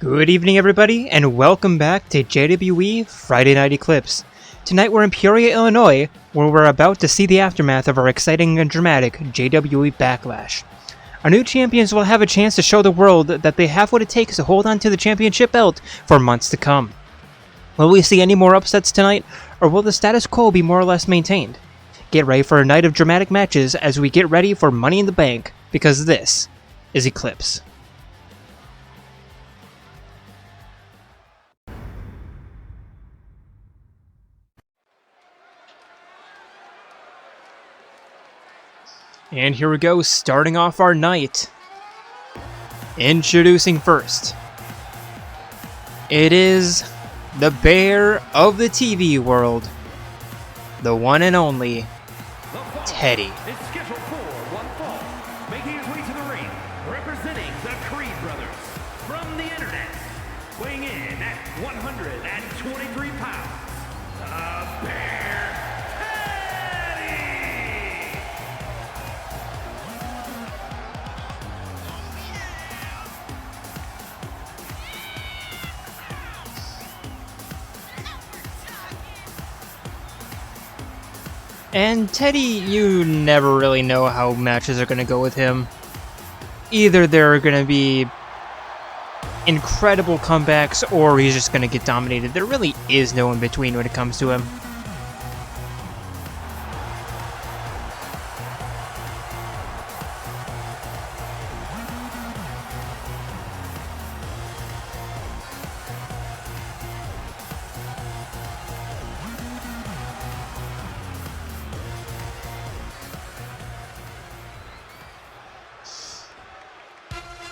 Good evening everybody, and welcome back to JWE Friday Night Eclipse. Tonight we're in Peoria, Illinois, where we're about to see the aftermath of our exciting and dramatic JWE Backlash. Our new champions will have a chance to show the world that they have what it takes to hold on to the championship belt for months to come. Will we see any more upsets tonight, or will the status quo be more or less maintained? Get ready for a night of dramatic matches as we get ready for Money in the Bank, because this is Eclipse. And here we go, starting off our night. Introducing first. It is the bear of the TV world. The one and only Teddie. Is scheduled for one fall, making his way to the ring, representing the Creed brothers from the internet, weighing in at 123 pounds, the Bear Teddie! And Teddie, you never really know how matches are going to go with him. Either they're going to be incredible comebacks, or he's just going to get dominated. There really is no in between when it comes to him.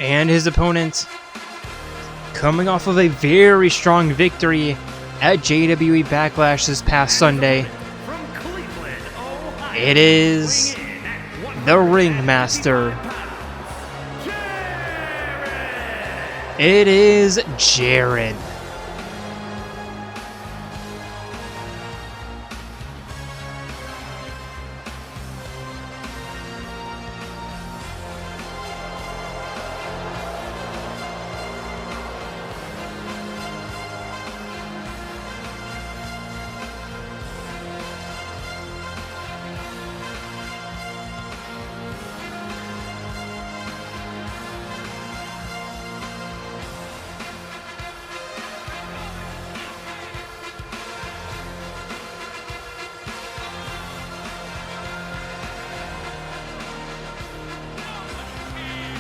And his opponent, coming off of a very strong victory at JWE Backlash this past Sunday, From Cleveland, Ohio, it is the Ringmaster. It is Jaren.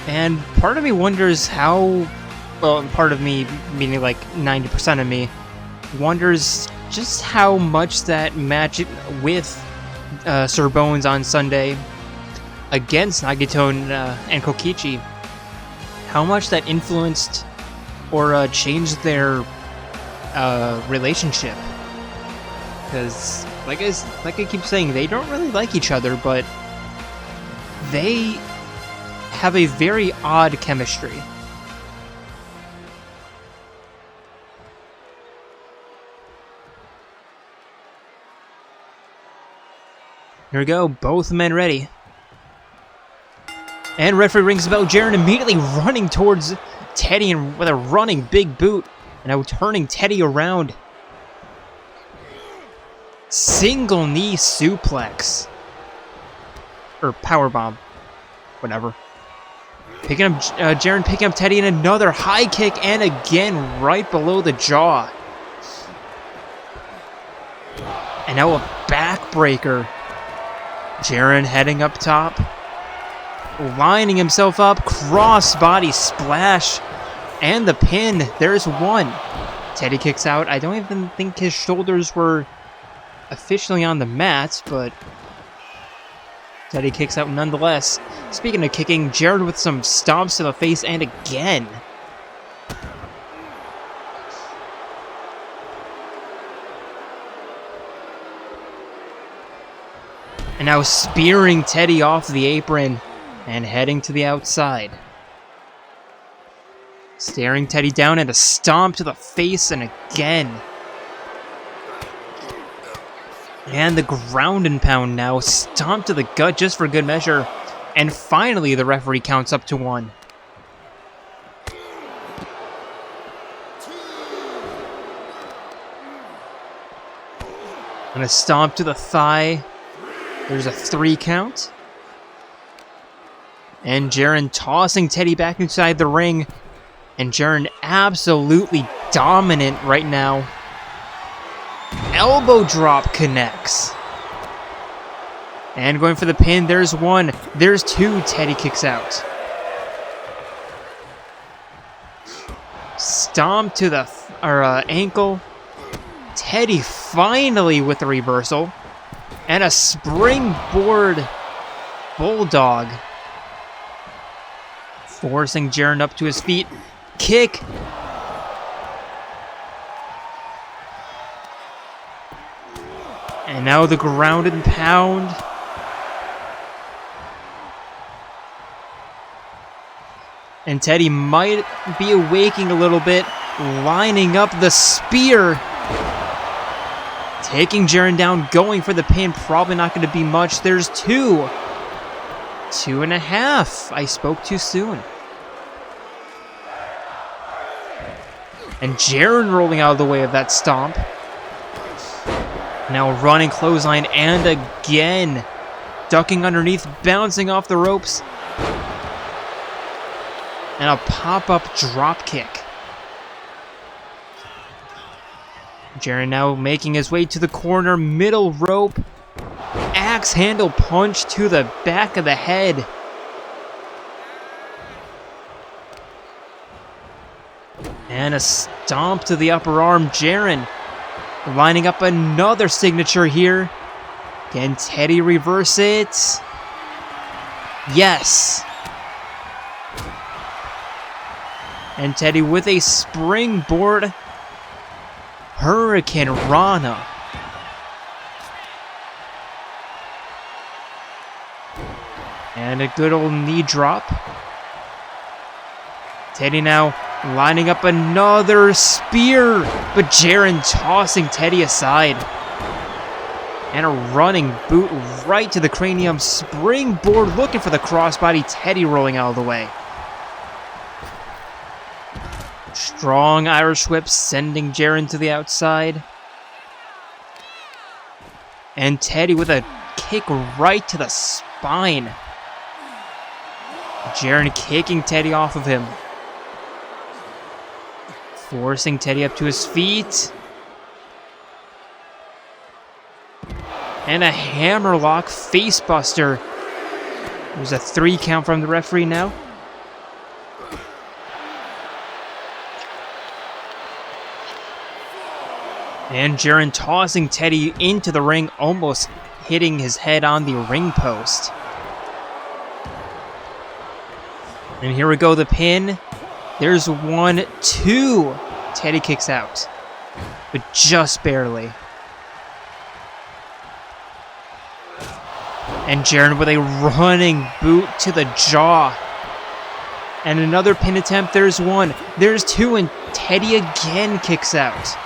And part of me wonders how, well, part of me, meaning like 90% of me, wonders just how much that match with Sir Bones on Sunday against Nagito and Kokichi, how much that influenced or changed their relationship. Because, like I keep saying, they don't really like each other, but they have a very odd chemistry. Here we go, both men ready. And referee rings the bell. Jaren immediately running towards Teddie and with a running big boot. And now turning Teddie around. Single knee suplex. Or powerbomb. Whatever. Picking up Jaren, picking up Teddie, and another high kick, and again right below the jaw. And now a backbreaker. Jaren heading up top, lining himself up, crossbody splash, and the pin. There's one. Teddie kicks out. I don't even think his shoulders were officially on the mat, but Teddie kicks out nonetheless. Speaking of kicking, Jaren with some stomps to the face, and again. And now spearing Teddie off the apron and heading to the outside. Staring Teddie down and a stomp to the face, and again. And the ground and pound now, stomp to the gut just for good measure. And finally the referee counts up to 1. And a stomp to the thigh. There's a 3 count. And Jaren tossing Teddie back inside the ring. And Jaren absolutely dominant right now. Elbow drop connects. And going for the pin, there's 1. There's 2, Teddie kicks out. Stomp to the ankle. Teddie finally with the reversal. And a springboard bulldog. Forcing Jaren up to his feet. Kick. And now the ground and pound. And Teddie might be awaking a little bit. Lining up the spear. Taking Jaren down, going for the pin. Probably not going to be much. There's 2. 2.5. I spoke too soon. And Jaren rolling out of the way of that stomp. Now running clothesline and again. Ducking underneath, bouncing off the ropes. And a pop-up drop kick. Jaren now making his way to the corner, middle rope. Axe handle punch to the back of the head. And a stomp to the upper arm. Jaren lining up another signature here. Can Teddie reverse it? Yes. And Teddie with a springboard Hurricane Rana. And a good old knee drop. Teddie now lining up another spear, but Jaren tossing Teddie aside. And a running boot right to the cranium. Springboard looking for the crossbody. Teddie rolling out of the way. Strong Irish whip sending Jaren to the outside. And Teddie with a kick right to the spine. Jaren kicking Teddie off of him. Forcing Teddie up to his feet. And a hammerlock facebuster. There's a 3 count from the referee now. And Jaren tossing Teddie into the ring, almost hitting his head on the ring post. And here we go, the pin. There's 1, 2. Teddie kicks out, but just barely. And Jaren with a running boot to the jaw. And another pin attempt. There's 1. There's 2, and Teddie again kicks out.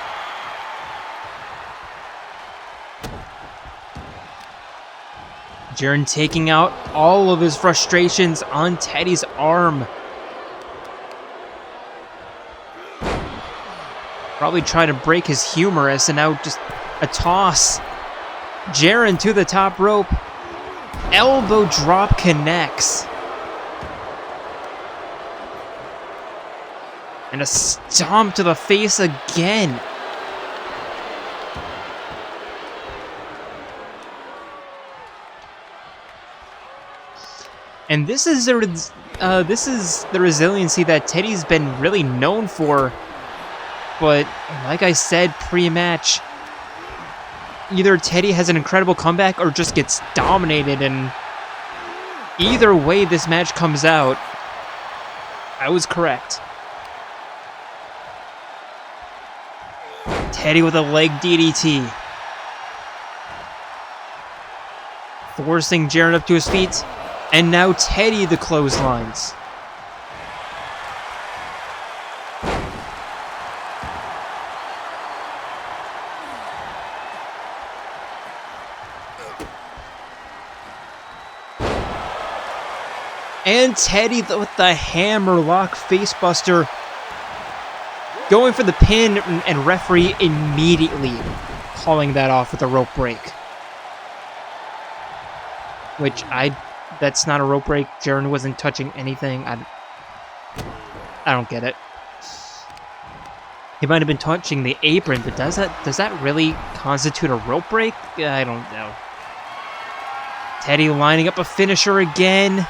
Jaren taking out all of his frustrations on Teddie's arm. Probably trying to break his humerus, and now just a toss. Jaren to the top rope. Elbow drop connects. And a stomp to the face again. And this is the resiliency that Teddie's been really known for. But like I said pre-match, either Teddie has an incredible comeback or just gets dominated, and either way this match comes out, I was correct. Teddie with a leg DDT. Forcing Jaren up to his feet. And now Teddie the clotheslines. And Teddie with the hammerlock facebuster. Going for the pin, and referee immediately calling that off with a rope break. Which that's not a rope break. Jaren wasn't touching anything. I don't get it. He might have been touching the apron, but does that really constitute a rope break? I don't know. Teddie lining up a finisher again.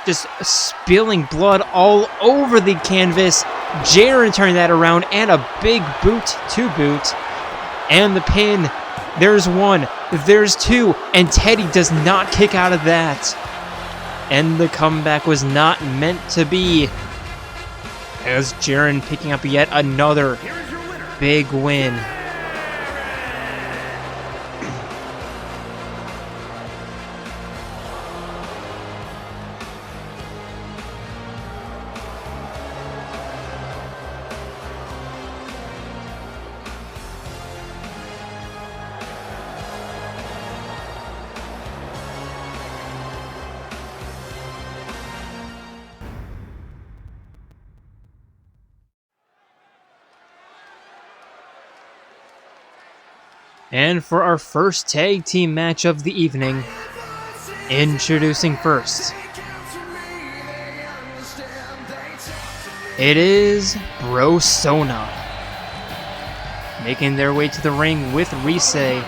Just spilling blood all over the canvas. Jaren turning that around, and a big boot to boot. And the pin. There's one. There's two. And Teddie does not kick out of that. And the comeback was not meant to be. As Jaren picking up yet another big win. And for our first tag team match of the evening, introducing first, it is Brosona, making their way to the ring with Rise.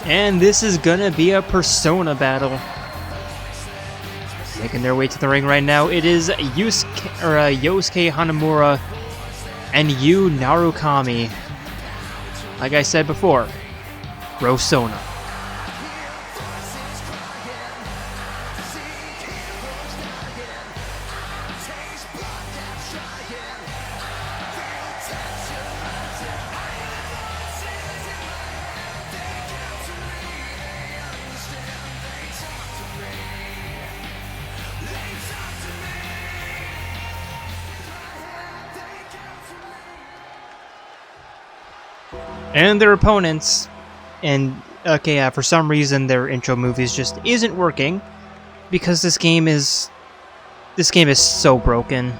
And this is gonna be a Persona battle. Making their way to the ring right now, it is Yosuke Hanamura and Yu Narukami. Like I said before, Brosona. And their opponents, and for some reason their intro movies just isn't working, because this game is so broken.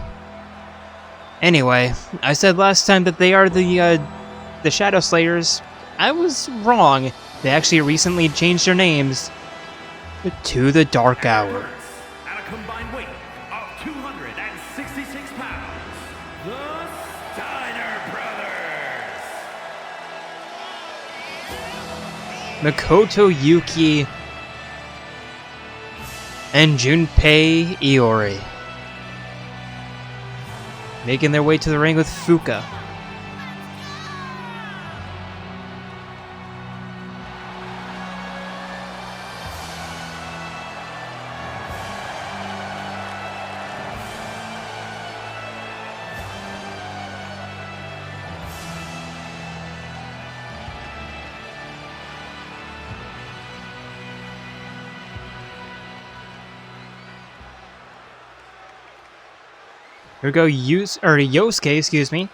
Anyway, I said last time that they are the Shadow Slayers. I was wrong. They actually recently changed their names to the Dark Hour. At a combined weight of 266 pounds, the Steiner Brothers. Makoto Yuki and Junpei Iori, making their way to the ring with Fuka. Here we go, Yosuke,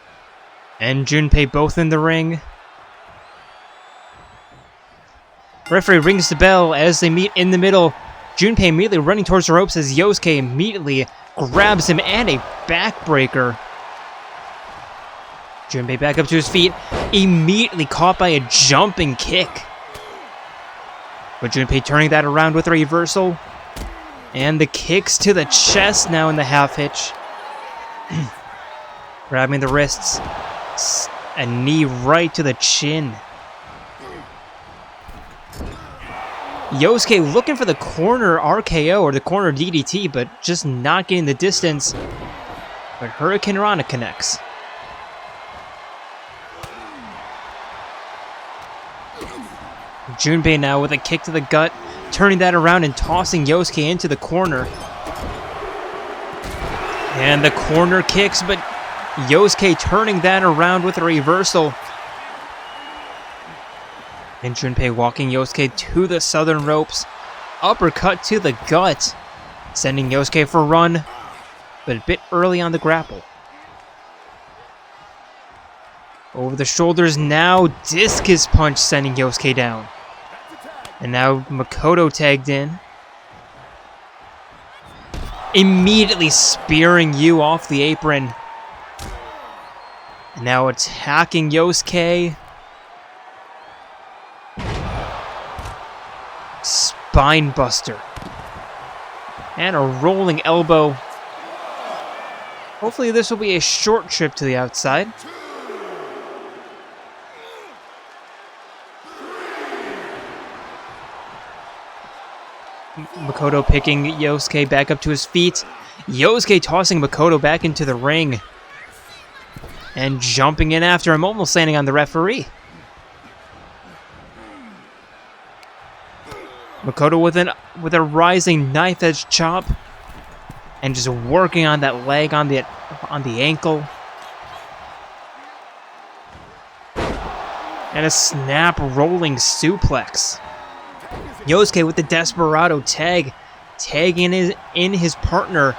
and Junpei both in the ring. Referee rings the bell as they meet in the middle. Junpei immediately running towards the ropes as Yosuke immediately grabs him, and a backbreaker. Junpei back up to his feet, immediately caught by a jumping kick. But Junpei turning that around with a reversal. And the kicks to the chest now in the half hitch. Grabbing the wrists, a knee right to the chin. Yosuke looking for the corner RKO or the corner DDT, but just not getting the distance. But Hurricane Rana connects. Junpei now with a kick to the gut, turning that around and tossing Yosuke into the corner. And the corner kicks, but Yosuke turning that around with a reversal. And Junpei walking Yosuke to the southern ropes. Uppercut to the gut, sending Yosuke for a run, but a bit early on the grapple. Over the shoulders now, discus punch sending Yosuke down. And now Makoto tagged in. Immediately spearing Yu off the apron. And now attacking Yosuke. Spine buster. And a rolling elbow. Hopefully this will be a short trip to the outside. Makoto picking Yosuke back up to his feet. Yosuke tossing Makoto back into the ring. And jumping in after him, almost landing on the referee. Makoto with a rising knife edge chop. And just working on that leg on the ankle. And a snap rolling suplex. Yosuke with the Desperado tag, tagging in his partner,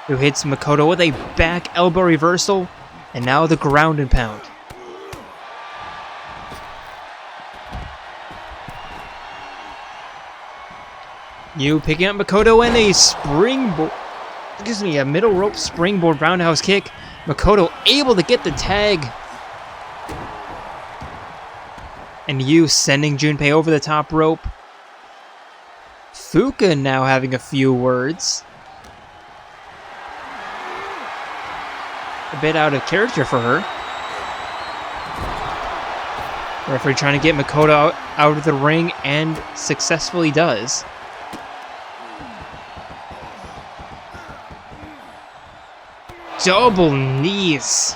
who hits Makoto with a back elbow reversal, and now the ground and pound. Yu picking up Makoto and a springboard, a middle rope springboard roundhouse kick. Makoto able to get the tag. And Yu sending Junpei over the top rope. Fuka now having a few words. A bit out of character for her. Referee trying to get Makoto out of the ring and successfully does. Double knees.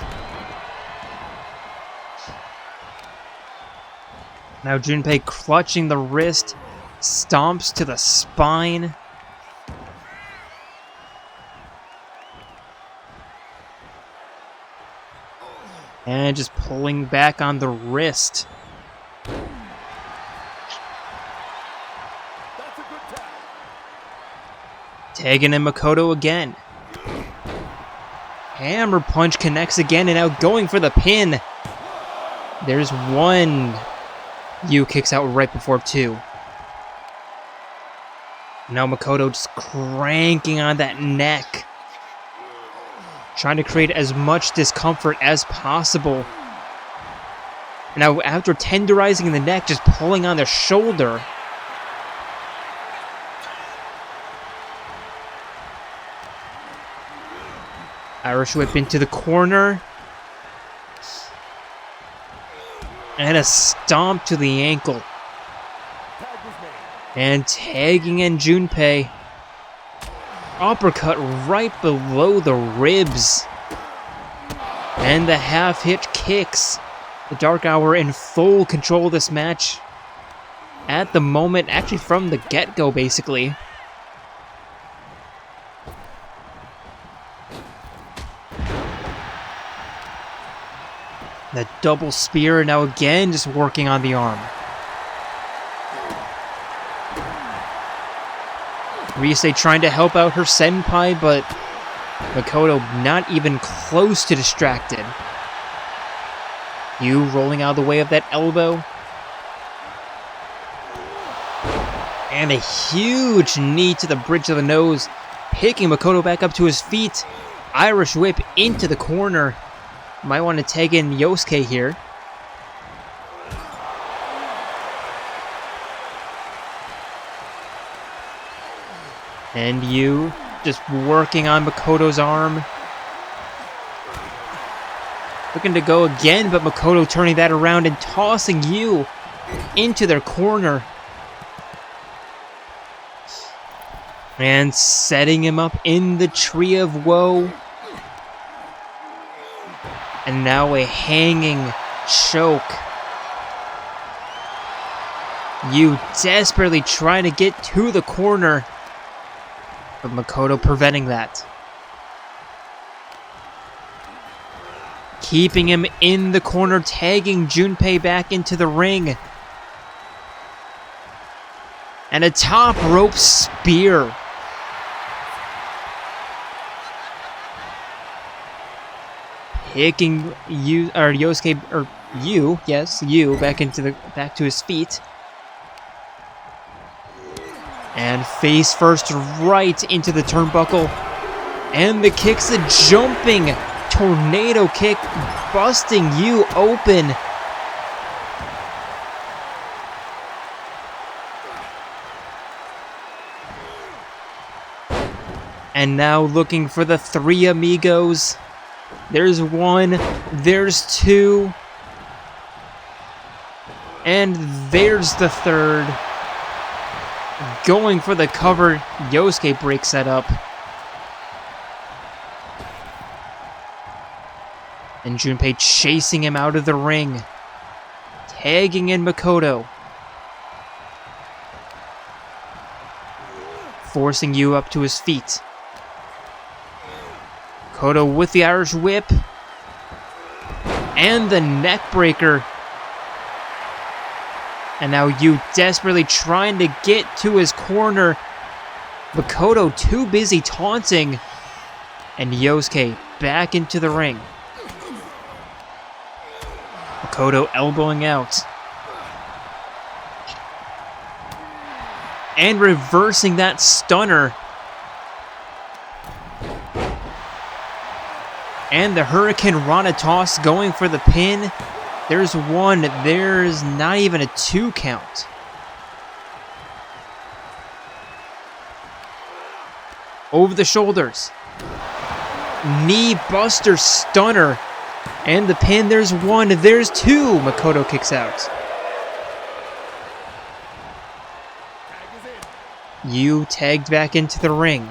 Now Junpei clutching the wrist. Stomps to the spine. And just pulling back on the wrist. Tagging in Makoto again. Hammer punch connects again and now going for the pin. There's one. Yu kicks out right before two. Now Makoto just cranking on that neck. Trying to create as much discomfort as possible. Now after tenderizing the neck, just pulling on the shoulder. Irish whip into the corner. And a stomp to the ankle. And tagging in Junpei. Uppercut right below the ribs. And the half hitch kicks. The Dark Hour in full control of this match. At the moment, actually from the get-go basically. The double spear now again just working on the arm. Riese trying to help out her senpai, but Makoto not even close to distracted. Yu rolling out of the way of that elbow. And a huge knee to the bridge of the nose, picking Makoto back up to his feet. Irish whip into the corner. Might want to tag in Yosuke here. And Yu just working on Makoto's arm. Looking to go again, but Makoto turning that around and tossing Yu into their corner. And setting him up in the Tree of Woe. And now a hanging choke. Yu desperately trying to get to the corner. But Makoto preventing that. Keeping him in the corner, tagging Junpei back into the ring. And a top rope spear. Picking Yu back to his feet. And face first right into the turnbuckle. And the kick's a jumping tornado kick, busting you open. And now looking for the three amigos. There's one, there's two, and there's the third. Going for the cover, Yusuke breaks that up. And Junpei chasing him out of the ring. Tagging in Makoto. Forcing you up to his feet. Makoto with the Irish whip. And the neck breaker. And now you desperately trying to get to his corner. Makoto too busy taunting. And Yusuke back into the ring. Makoto elbowing out. And reversing that stunner. And the Hurricane Rana toss going for the pin. There's one. There's not even a 2 count. Over the shoulders. Knee buster stunner. And the pin. There's one. There's two. Makoto kicks out. You tagged back into the ring.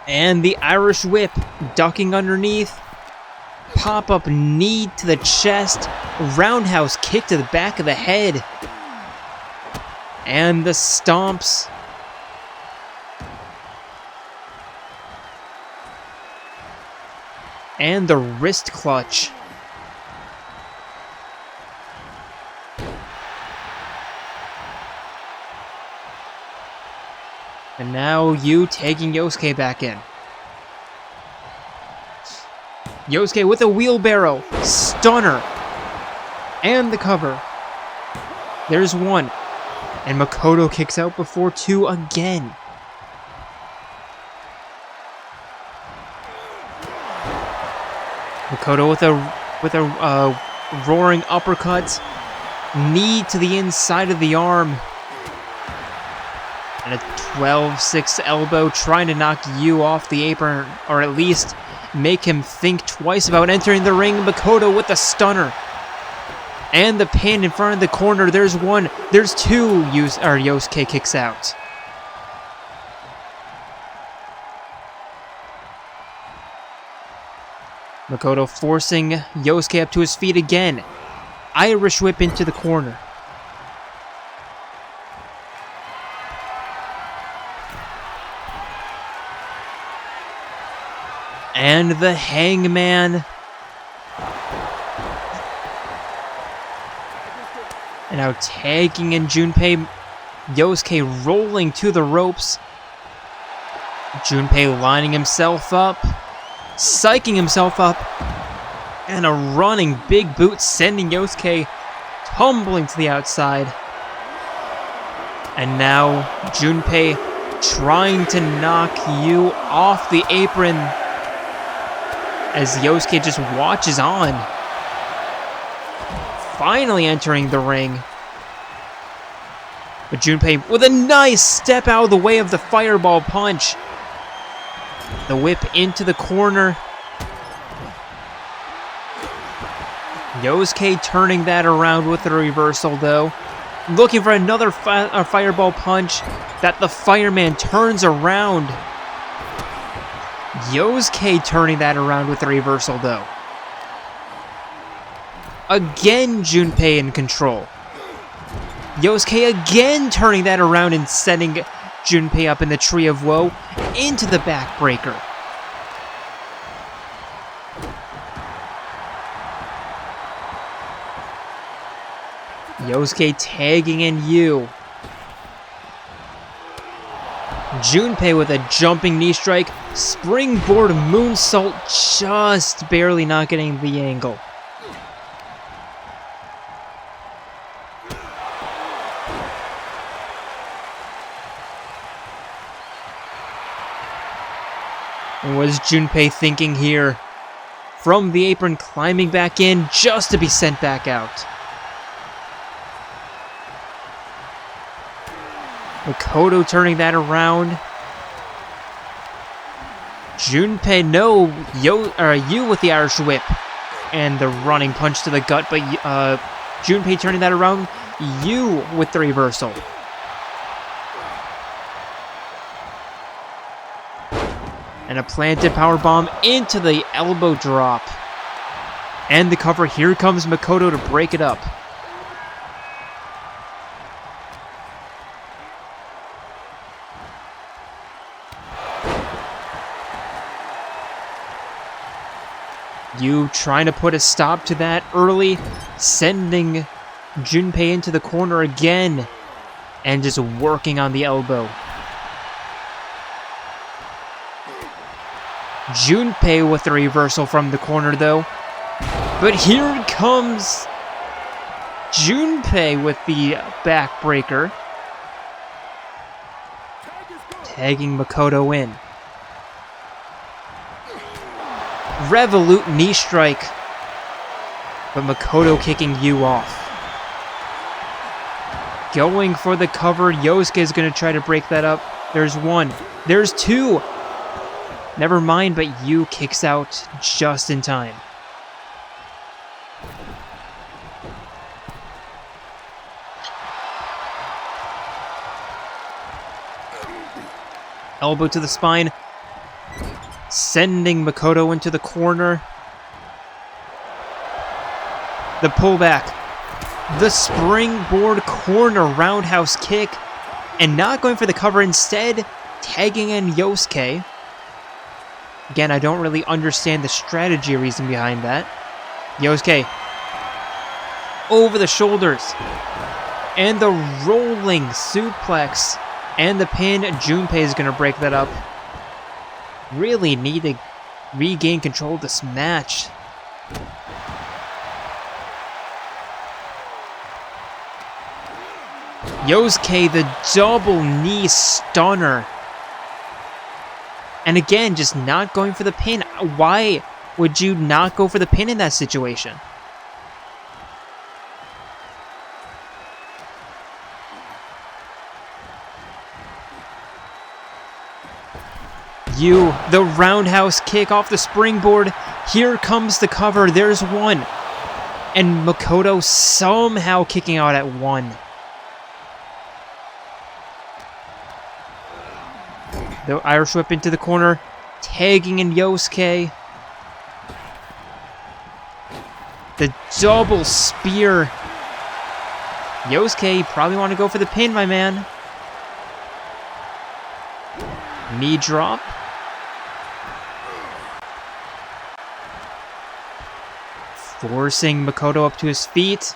And the Irish whip, ducking underneath. Pop-up knee to the chest. Roundhouse kick to the back of the head. And the stomps. And the wrist clutch. And now you taking Yusuke back in. Yusuke with a wheelbarrow. Stunner. And the cover. There's one. And Makoto kicks out before 2 again. Makoto with a roaring uppercut. Knee to the inside of the arm. And a 12-6 elbow, trying to knock you off the apron, or at least make him think twice about entering the ring. Makoto with the stunner. And the pin in front of the corner. There's one. There's two. Yusuke kicks out. Makoto forcing Yusuke up to his feet again. Irish whip into the corner. And the Hangman. And now tagging in Junpei. Yusuke rolling to the ropes. Junpei lining himself up. Psyching himself up. And a running big boot sending Yusuke tumbling to the outside. And now Junpei trying to knock you off the apron. As Yusuke just watches on. Finally entering the ring. But Junpei with a nice step out of the way of the fireball punch. The whip into the corner. Yusuke turning that around with the reversal though. Looking for another fireball punch that the fireman turns around. Yusuke turning that around with the reversal though. Again Junpei in control. Yusuke again turning that around and sending Junpei up in the Tree of Woe into the backbreaker. Yusuke tagging in you. Junpei with a jumping knee strike. Springboard moonsault, just barely not getting the angle. And what is Junpei thinking here? From the apron, climbing back in just to be sent back out. Makoto turning that around. Junpei, no, you with the Irish whip. And the running punch to the gut, but Junpei turning that around. You with the reversal. And a planted powerbomb into the elbow drop. And the cover. Here comes Makoto to break it up. You trying to put a stop to that early, sending Junpei into the corner again, and just working on the elbow. Junpei with the reversal from the corner though. But here comes Junpei with the backbreaker. Tagging Makoto in. Revolute knee strike. But Makoto kicking you off. Going for the cover. Yosuke is going to try to break that up. There's one. There's two. Never mind, but Yu kicks out just in time. Elbow to the spine. Sending Makoto into the corner. The pullback. The springboard corner roundhouse kick. And not going for the cover, instead tagging in Yosuke. Again, I don't really understand the strategy reason behind that. Yosuke. Over the shoulders. And the rolling suplex. And the pin. Junpei is going to break that up. Really need to regain control of this match. Yosuke, the double knee stunner. And again, just not going for the pin. Why would you not go for the pin in that situation? The roundhouse kick off the springboard. Here comes the cover. There's one. And Makoto somehow kicking out at one. The Irish whip into the corner. Tagging in Yosuke. The double spear. Yosuke, you probably want to go for the pin, my man. Knee drop. Forcing Makoto up to his feet.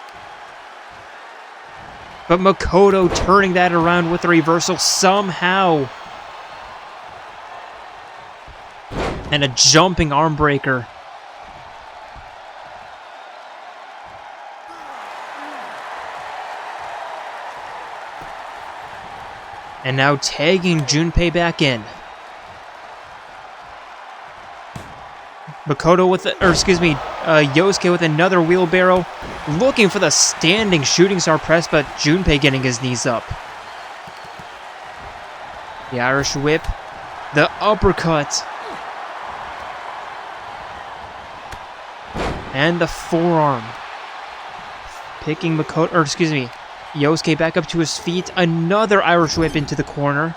But Makoto turning that around with a reversal somehow. And a jumping arm breaker. And now tagging Junpei back in. Makoto with, Yosuke with another wheelbarrow, looking for the standing shooting star press, but Junpei getting his knees up. The Irish whip, the uppercut, and the forearm. Picking Yosuke back up to his feet, another Irish whip into the corner.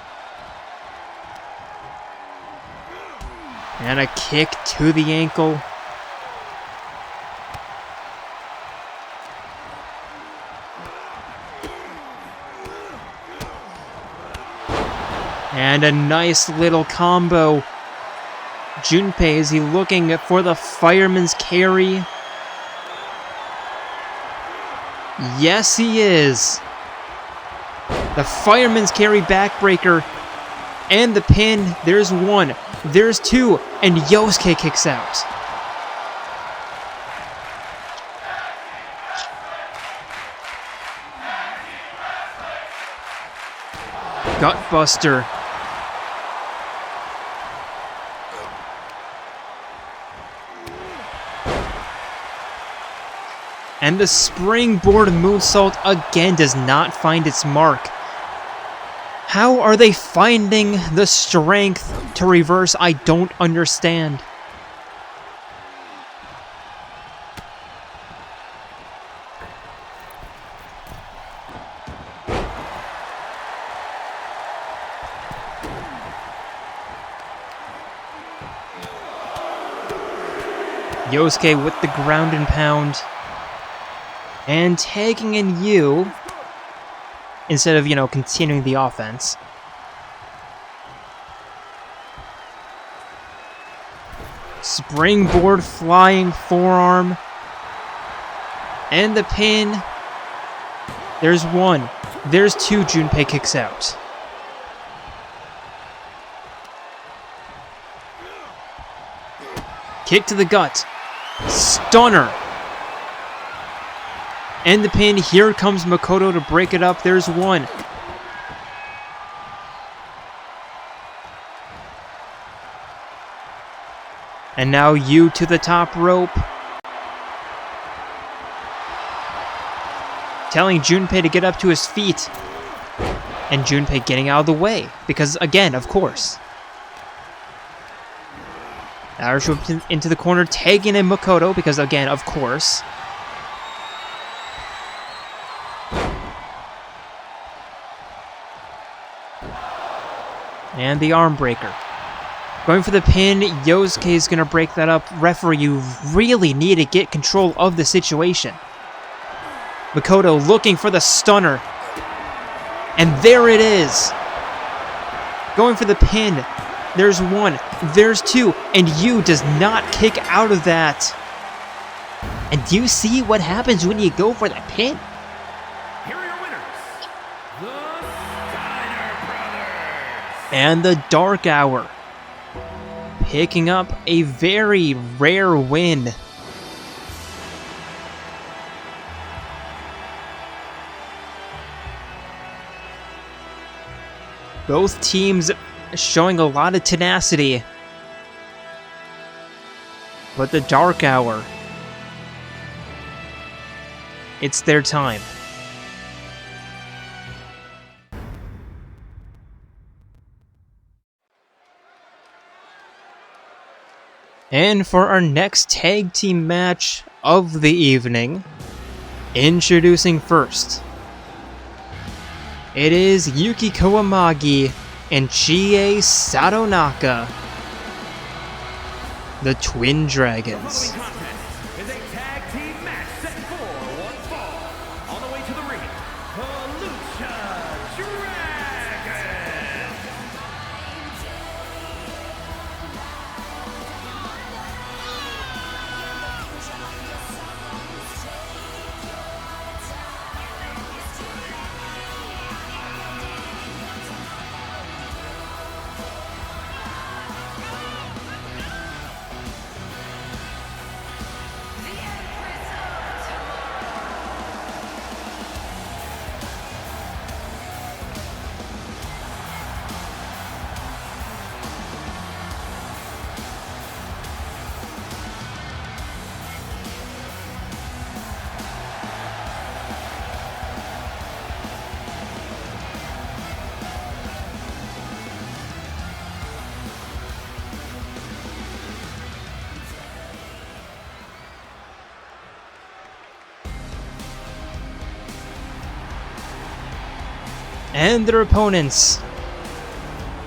And a kick to the ankle. And a nice little combo. Junpei, is he looking for the fireman's carry? Yes, he is. The fireman's carry backbreaker. And the pin. There's one. There's two. And Yosuke kicks out. Gutbuster. And the springboard moonsault again does not find its mark. How are they finding the strength to reverse? I don't understand. Yosuke with the ground and pound. And tagging in Yu instead of, continuing the offense. Springboard flying forearm. And the pin. There's one. There's two. Junpei kicks out. Kick to the gut. Stunner. And the pin. Here comes Makoto to break it up. There's one. And now Yu to the top rope. Telling Junpei to get up to his feet. And Junpei getting out of the way. Because, again, of course. Irish whip into the corner, tagging in Makoto, because again, of course. And the arm breaker. Going for the pin, Yosuke is going to break that up. Referee, you really need to get control of the situation. Makoto looking for the stunner. And there it is. Going for the pin. There's one, there's two, and Yu does not kick out of that. And do you see what happens when you go for that pin? Here are your winners, the Steiner Brothers. And the Dark Hour, picking up a very rare win. Both teams showing a lot of tenacity. But the Dark Hour, it's their time. And for our next tag team match of the evening, introducing first, it is Yuki Kawamagi and Chie Satonaka, the Twin Dragons. The following contest is a tag team match set for one fall. On the way to the ring, the Lucha Dragons. And their opponents,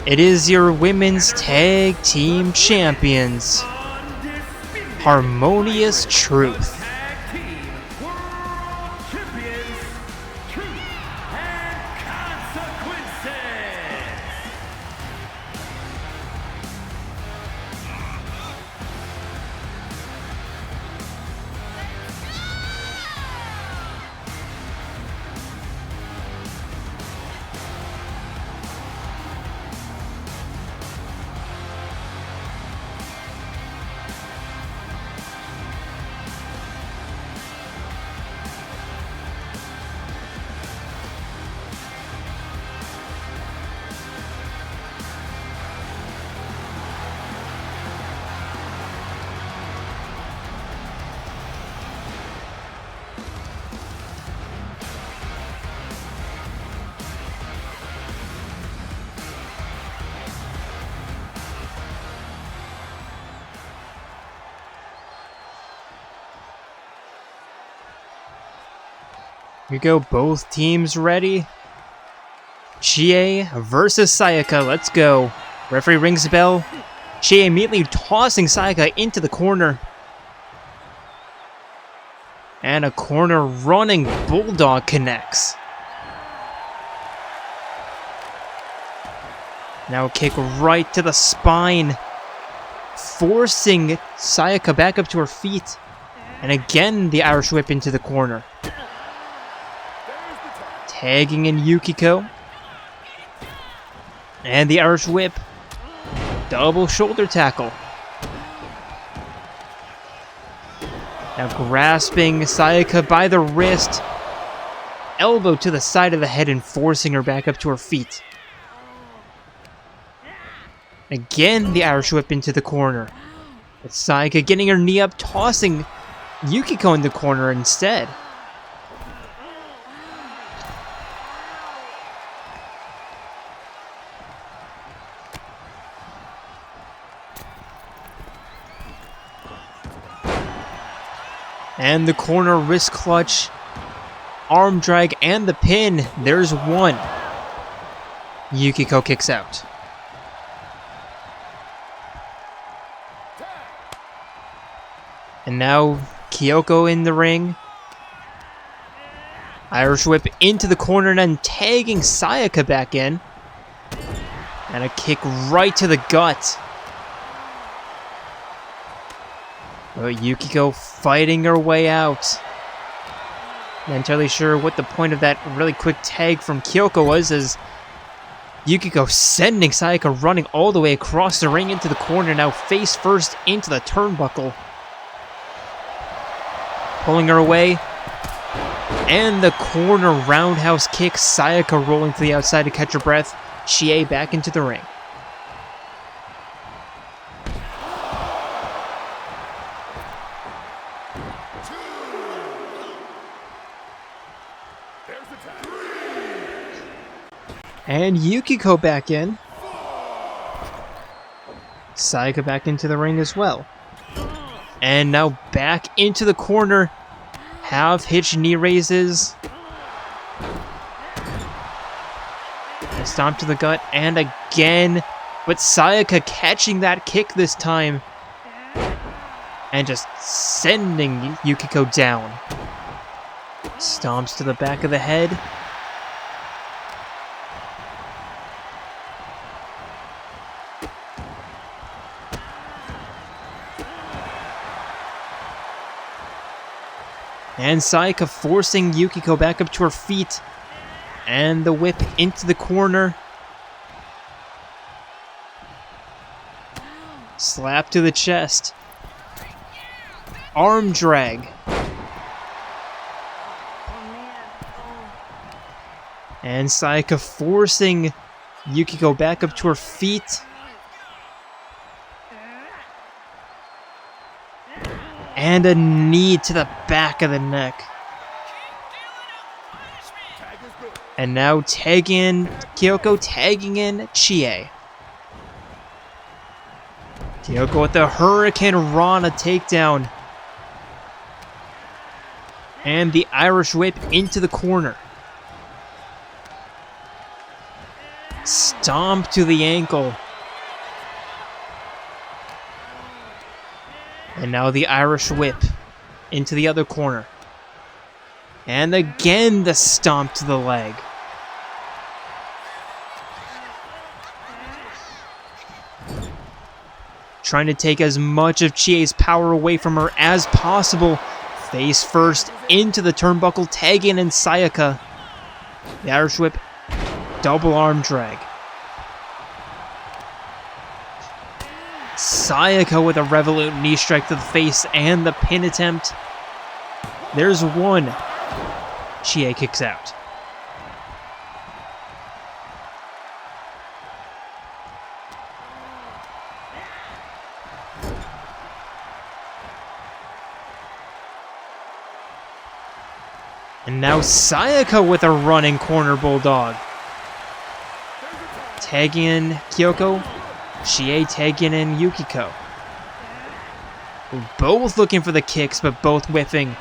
it is your women's tag team champions, Harmonious Truth. Tag team world champions, Truth and Consequences. Here we go, both teams ready. Chie versus Sayaka, let's go. Referee rings the bell. Chie immediately tossing Sayaka into the corner. And a corner running bulldog connects. Now a kick right to the spine, forcing Sayaka back up to her feet. And again, the Irish whip into the corner. Tagging in Yukiko. And the Irish whip. Double shoulder tackle. Now grasping Sayaka by the wrist. Elbow to the side of the head and forcing her back up to her feet. Again, the Irish whip into the corner. With Sayaka getting her knee up, tossing Yukiko in the corner instead. And the corner wrist clutch, arm drag, and the pin. There's one. Yukiko kicks out. And now Kyoko in the ring. Irish whip into the corner and then tagging Sayaka back in. And a kick right to the gut. But Yukiko fighting her way out. Not entirely sure what the point of that really quick tag from Kyoko was, as Yukiko sending Sayaka running all the way across the ring into the corner, now face first into the turnbuckle. Pulling her away. And the corner roundhouse kick, Sayaka rolling to the outside to catch her breath. Chie back into the ring. And Yukiko back in. Sayaka back into the ring as well. And now back into the corner. Half hitch knee raises. A stomp to the gut. And again. But Sayaka catching that kick this time. And just sending Yukiko down. Stomps to the back of the head. And Sayaka forcing Yukiko back up to her feet. And the whip into the corner. Slap to the chest. Arm drag. And Sayaka forcing Yukiko back up to her feet. And a knee to the back of the neck. And now tagging in Kyoko, tagging in Chie. Kyoko with the Hurricane Rana takedown. And the Irish whip into the corner. Stomp to the ankle. And now the Irish whip into the other corner. And again the stomp to the leg. Trying to take as much of Chie's power away from her as possible. Face first into the turnbuckle, tagging in Sayaka. The Irish whip, double arm drag. Sayaka with a resolute knee strike to the face and the pin attempt. There's one. Chie kicks out. And now Sayaka with a running corner bulldog. Tagging in Kyoko. Chie tagging in Yukiko. Both looking for the kicks, but both whiffing.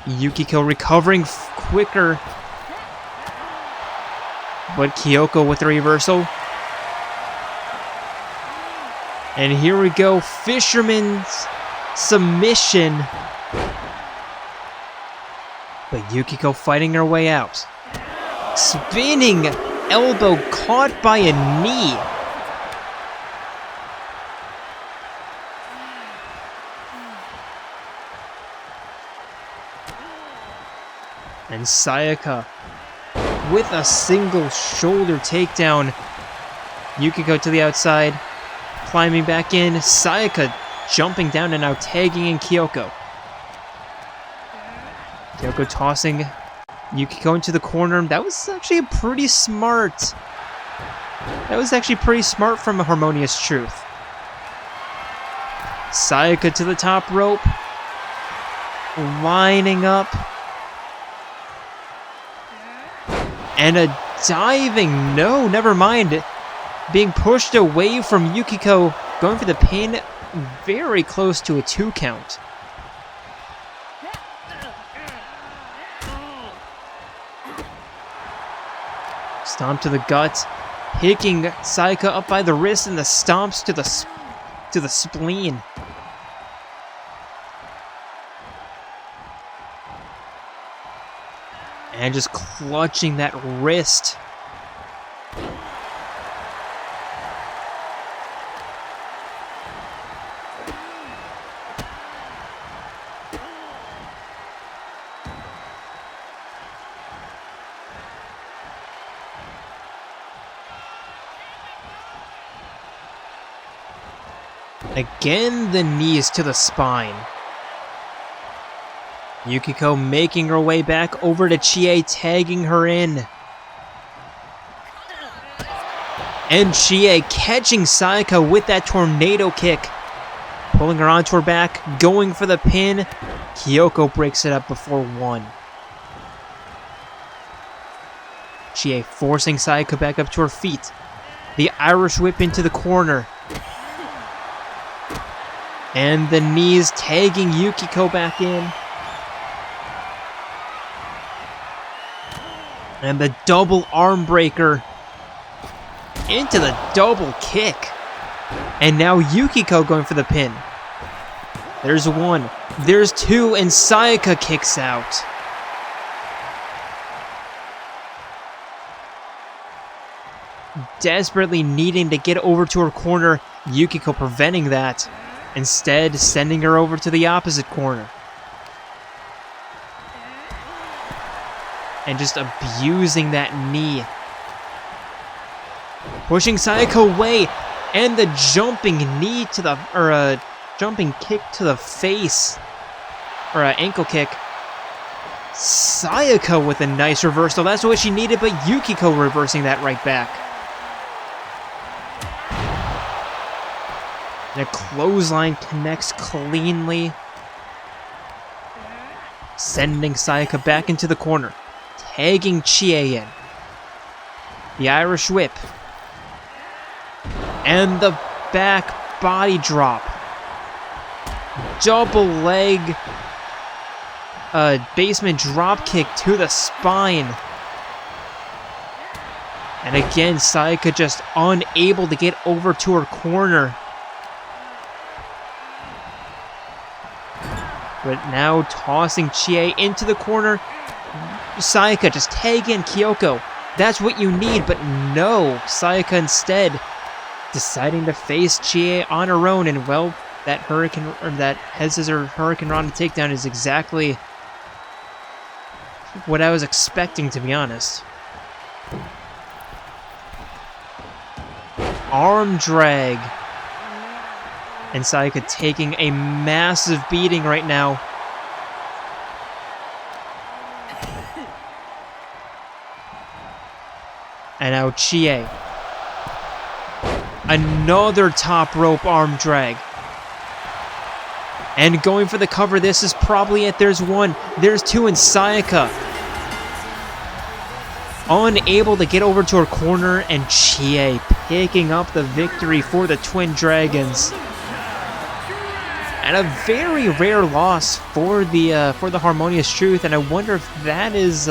Yukiko recovering quicker. But Kyoko with the reversal. And here we go, Fisherman's submission. But Yukiko fighting her way out. Spinning elbow caught by a knee. And Sayaka with a single shoulder takedown. Yukiko to the outside, climbing back in. Sayaka jumping down and now tagging in Kyoko. Kyoko tossing Yukiko into the corner. That was actually pretty smart. That was actually pretty smart from a Harmonious Truth. Sayaka to the top rope. Lining up. And a diving, no, never mind. Being pushed away from Yukiko, going for the pin, very close to a 2 count. Stomp to the gut, picking Sayaka up by the wrist, and the stomps to the spleen. And just clutching that wrist. Again, the knees to the spine. Yukiko making her way back over to Chie, tagging her in. And Chie catching Sayaka with that tornado kick. Pulling her onto her back, going for the pin. Kyoko breaks it up before 1. Chie forcing Sayaka back up to her feet. The Irish whip into the corner. And the knees tagging Yukiko back in. And the double arm breaker into the double kick. And now Yukiko going for the pin. There's 1, there's 2, and Sayaka kicks out. Desperately needing to get over to her corner, Yukiko preventing that. Instead, sending her over to the opposite corner. And just abusing that knee. Pushing Sayaka away. And the jumping knee to the, or jumping kick to the face. Or an ankle kick. Sayaka with a nice reversal. That's what she needed, but Yukiko reversing that right back. And a clothesline connects cleanly. Sending Sayaka back into the corner. Tagging Chie in. The Irish whip. And the back body drop. Double leg basement drop kick to the spine. And again, Sayaka just unable to get over to her corner. But now tossing Chie into the corner. Sayaka just tag in Kyoko. That's what you need, but no. Sayaka instead deciding to face Chie on her own, and well, that Hurricane, or that head scissor Hurricane Rana takedown is exactly what I was expecting, to be honest. Arm drag. And Sayaka taking a massive beating right now. And now Chie. Another top rope arm drag. And going for the cover. This is probably it. There's 1. There's 2. And Sayaka unable to get over to her corner. And Chie picking up the victory for the Twin Dragons. And a very rare loss for the Harmonious Truth, and I wonder if that is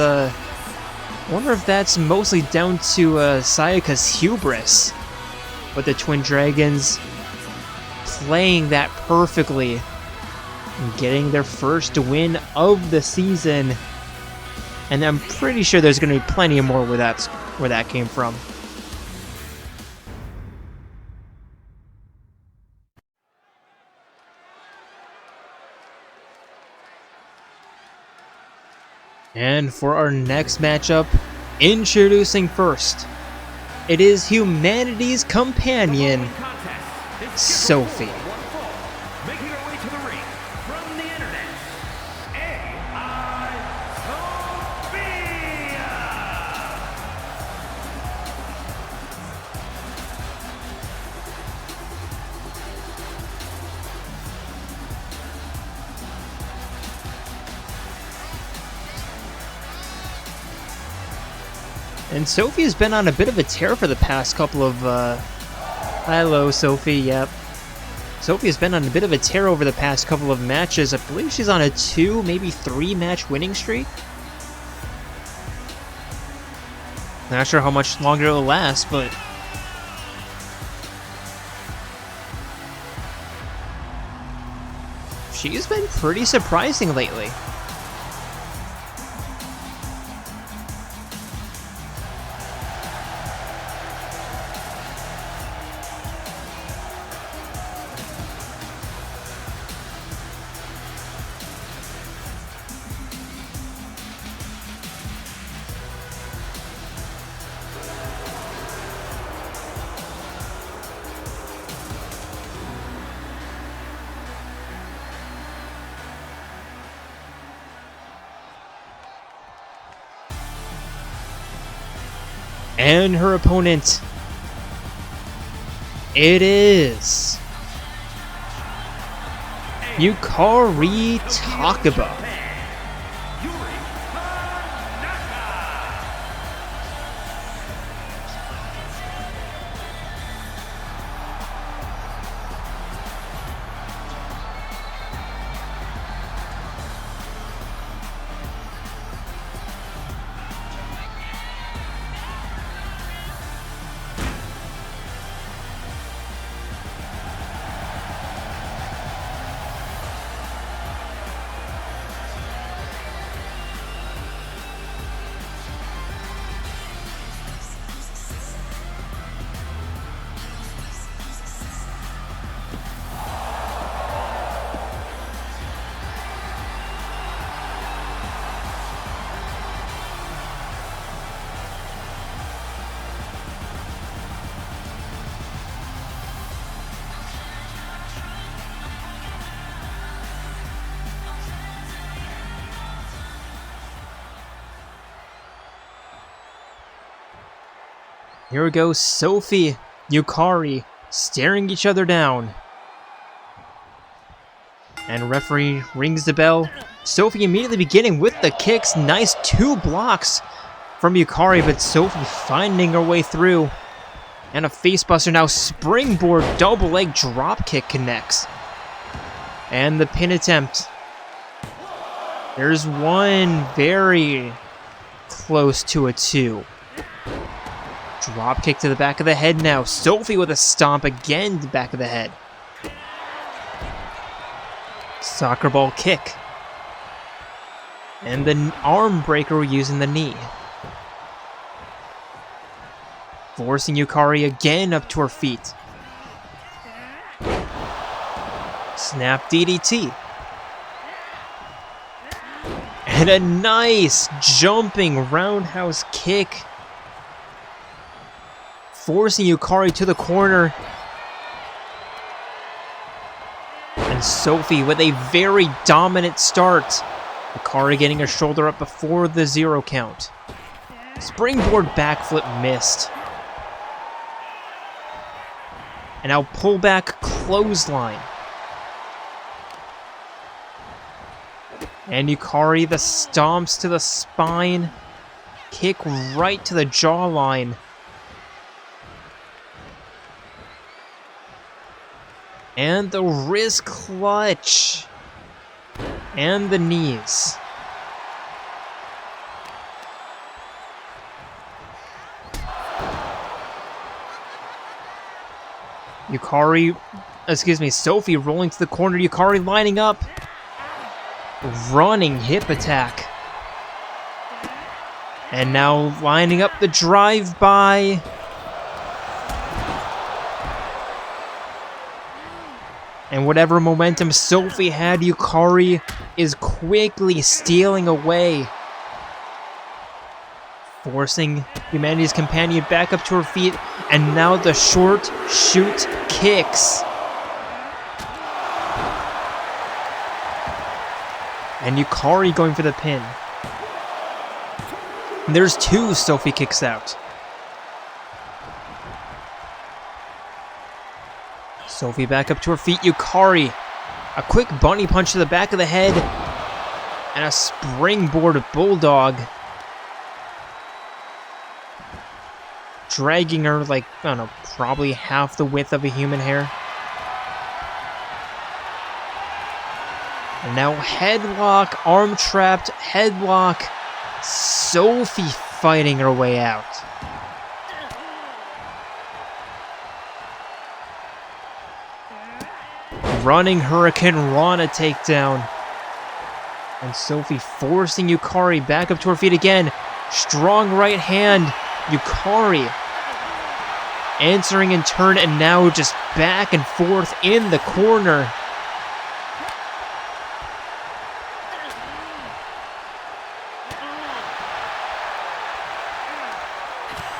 that's mostly down to Sayaka's hubris. But the Twin Dragons playing that perfectly and getting their first win of the season. And I'm pretty sure there's going to be plenty more where that came from. And for our next matchup, introducing first, it is humanity's companion, Sophie. Making her way to the ring from the internet, AI Sophia! And Sophie has been on a bit of a tear for the past couple of, hello Sophie, yep. Sophie has been on a bit of a tear over the past couple of matches. I believe she's on a 2, maybe 3 match winning streak. Not sure how much longer it'll last, but she's been pretty surprising lately. And her opponent, it is Yukari Takeba. Here we go, Sophie, Yukari, staring each other down. And referee rings the bell. Sophie immediately beginning with the kicks. Nice 2 blocks from Yukari, but Sophie finding her way through. And a facebuster now, springboard double leg drop kick connects. And the pin attempt. There's one very close to a 2. Drop kick to the back of the head now. Sophie with a stomp again to the back of the head. Soccer ball kick. And the arm breaker using the knee. Forcing Yukari again up to her feet. Snap DDT. And a nice jumping roundhouse kick. Forcing Yukari to the corner. And Sophie with a very dominant start. Yukari getting her shoulder up before the 0 count. Springboard backflip missed. And now pullback clothesline. And Yukari, the stomps to the spine. Kick right to the jawline. And the wrist clutch. And the knees. Sophie rolling to the corner. Yukari lining up. Running hip attack. And now lining up the drive-by. And whatever momentum Sophie had, Yukari is quickly stealing away. Forcing Humanity's companion back up to her feet. And now the short shoot kicks. And Yukari going for the pin. And there's two. Sophie kicks out. Sophie back up to her feet. Yukari. A quick bunny punch to the back of the head. And a springboard bulldog. Dragging her like, I don't know, probably half the width of a human hair. And now headlock, arm trapped, headlock. Sophie fighting her way out. Running Hurricane Rana takedown. And Sophie forcing Yukari back up to her feet again. Strong right hand. Yukari answering in turn, and now just back and forth in the corner.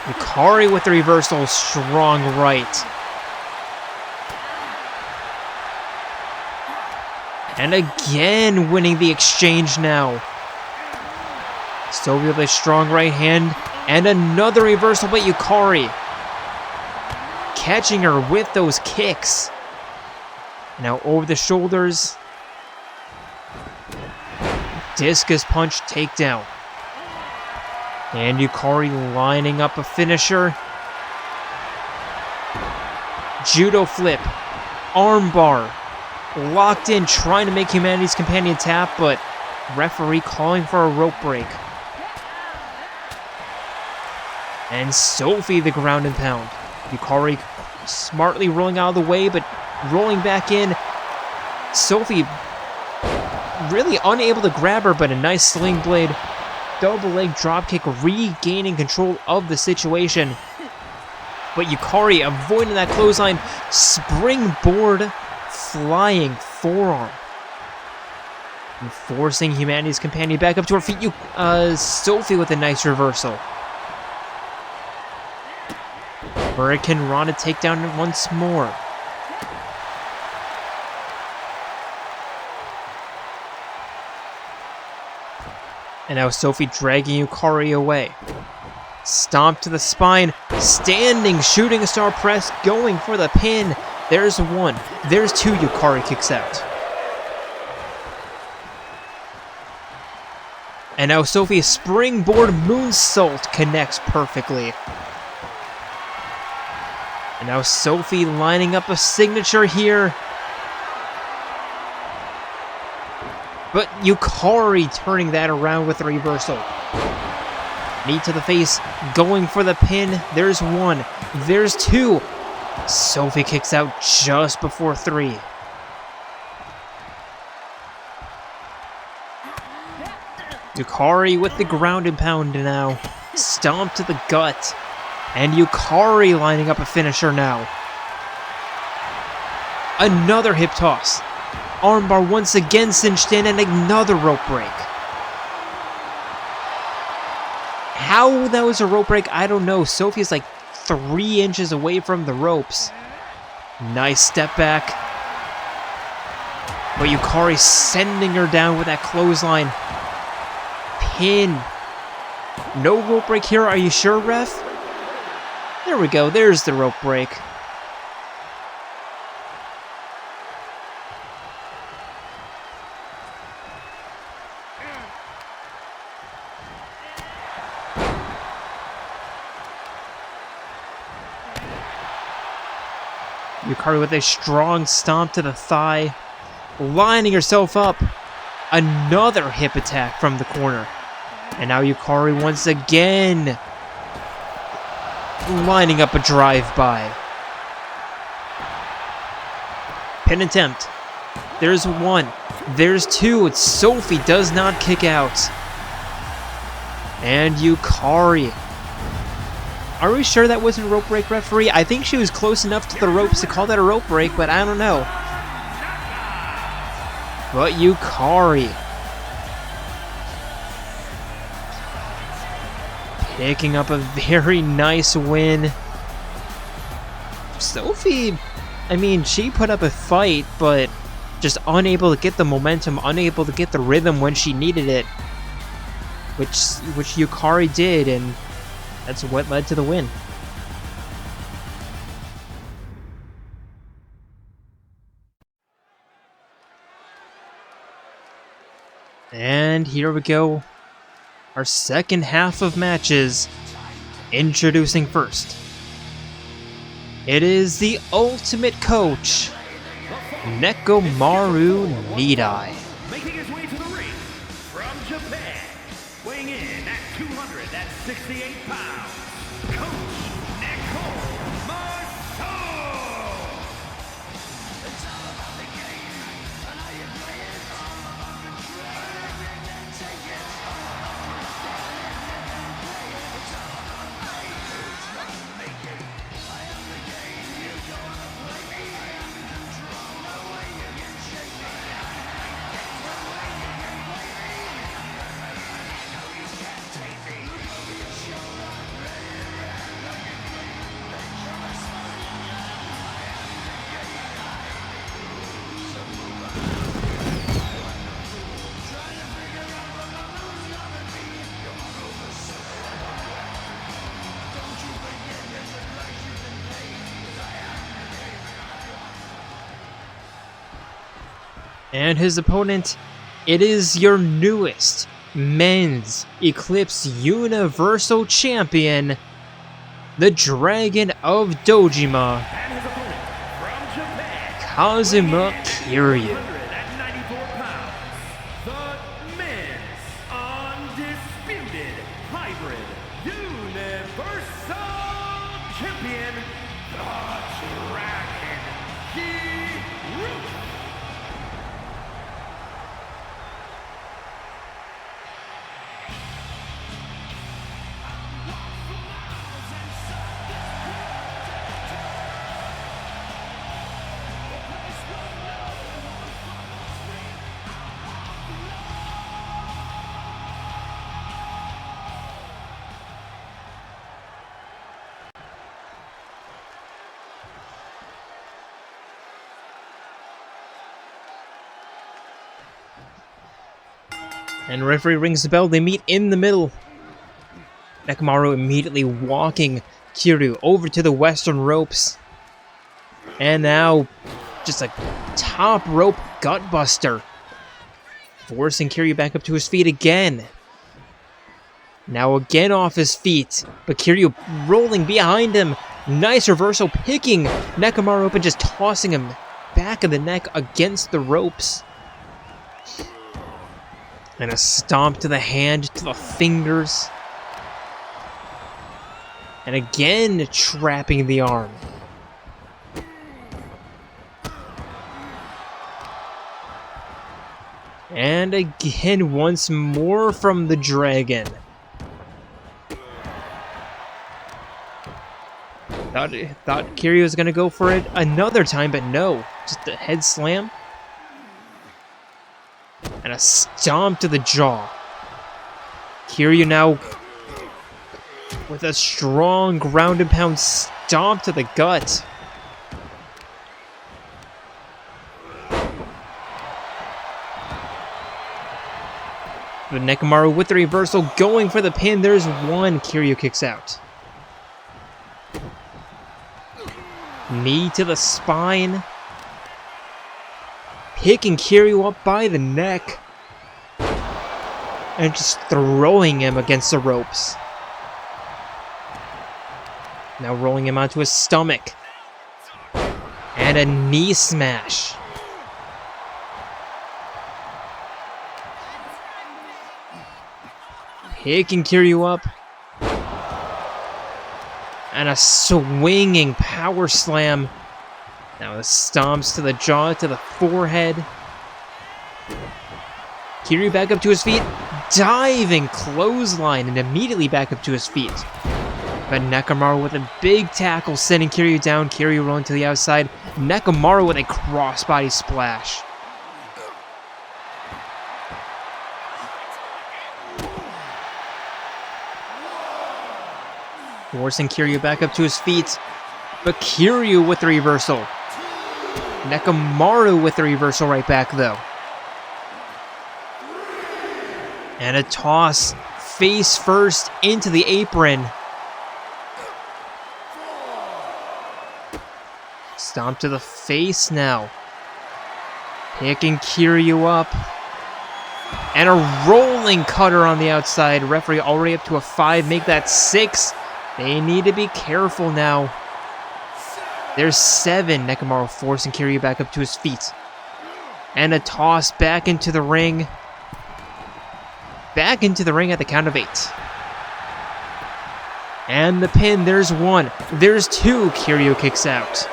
Yukari with the reversal, strong right. And again winning the exchange now. Sophie with a strong right hand. And another reversal, but Yukari catching her with those kicks. Now over the shoulders. Discus punch takedown. And Yukari lining up a finisher. Judo flip. Armbar. Locked in, trying to make Humanity's companion tap, but referee calling for a rope break. And Sophie the ground and pound. Yukari smartly rolling out of the way, but rolling back in. Sophie really unable to grab her, but a nice sling blade. Double leg dropkick, regaining control of the situation. But Yukari avoiding that clothesline. Springboard flying forearm. And forcing Humanity's companion back up to her feet. Sophie with a nice reversal. Hurricane Rana takedown once more. And now Sophie dragging Yukari away. Stomp to the spine. Standing shooting star press. Going for the pin. There's one. There's two. Yukari kicks out. And now Sophie's springboard moonsault connects perfectly. And now Sophie lining up a signature here. But Yukari turning that around with a reversal. Knee to the face, going for the pin. There's one. There's two. Sophie kicks out just before three. Yukari with the ground and pound now. Stomp to the gut. And Yukari lining up a finisher now. Another hip toss. Armbar once again cinched in, and another rope break. How that was a rope break, I don't know. Sophie's like 3 inches away from the ropes. Nice step back. But Yukari sending her down with that clothesline. Pin. No rope break here, are you sure, ref? There we go, there's the rope break. Yukari with a strong stomp to the thigh, lining herself up. Another hip attack from the corner. And now Yukari once again lining up a drive-by. Pin attempt. There's one. There's two. Sophie does not kick out. And Yukari. Are we sure that wasn't a rope break, referee? I think she was close enough to the ropes to call that a rope break, but I don't know. But Yukari picking up a very nice win. Sophie, I mean, she put up a fight, but just unable to get the momentum, unable to get the rhythm when she needed it. Which Yukari did, and that's what led to the win. And here we go. Our second half of matches. Introducing first. It is the Ultimate Coach, Nekomaru Nidai. Making his way to the ring from Japan, weighing in at 268 pounds, Coach Nekomaru. And his opponent, it is your newest men's Eclipse Universal Champion, the Dragon of Dojima, And his opponent from Japan, Kazuma Kiryu. 194 pounds, the men's undisputed hybrid universal champion, the Dragon Kiryu. And referee rings the bell, they meet in the middle. Nekomaru immediately walking Kiryu over to the western ropes. And now, just a top rope gutbuster. Forcing Kiryu back up to his feet again. Now again off his feet, but Kiryu rolling behind him. Nice reversal, picking Nekomaru up and just tossing him back of the neck against the ropes. And a stomp to the hand, to the fingers. And again, trapping the arm. And again, once more from the dragon. Thought Kiryu was going to go for it another time, but no. Just a head slam. And a stomp to the jaw. Kiryu now with a strong ground and pound stomp to the gut. But Nekomaru with the reversal going for the pin. There's one. Kiryu kicks out. Knee to the spine. Picking Kiryu up by the neck. And just throwing him against the ropes. Now rolling him onto his stomach. And a knee smash. Picking Kiryu up. And a swinging power slam. Now the stomps to the jaw, to the forehead. Kiryu back up to his feet. Diving clothesline and immediately back up to his feet. But Nekomaru with a big tackle sending Kiryu down. Kiryu rolling to the outside. Nekomaru with a crossbody splash. Forcing Kiryu back up to his feet. But Kiryu with the reversal. Nekomaru with the reversal right back though. And a toss face first into the apron. Stomp to the face now. Picking Kiryu up. And a rolling cutter on the outside. Referee already up to a 5. Make that 6. They need to be careful now. There's 7. Nekomaru forcing Kiryu back up to his feet. And a toss back into the ring. Back into the ring at the count of 8. And the pin. There's 1. There's 2. Kiryu kicks out.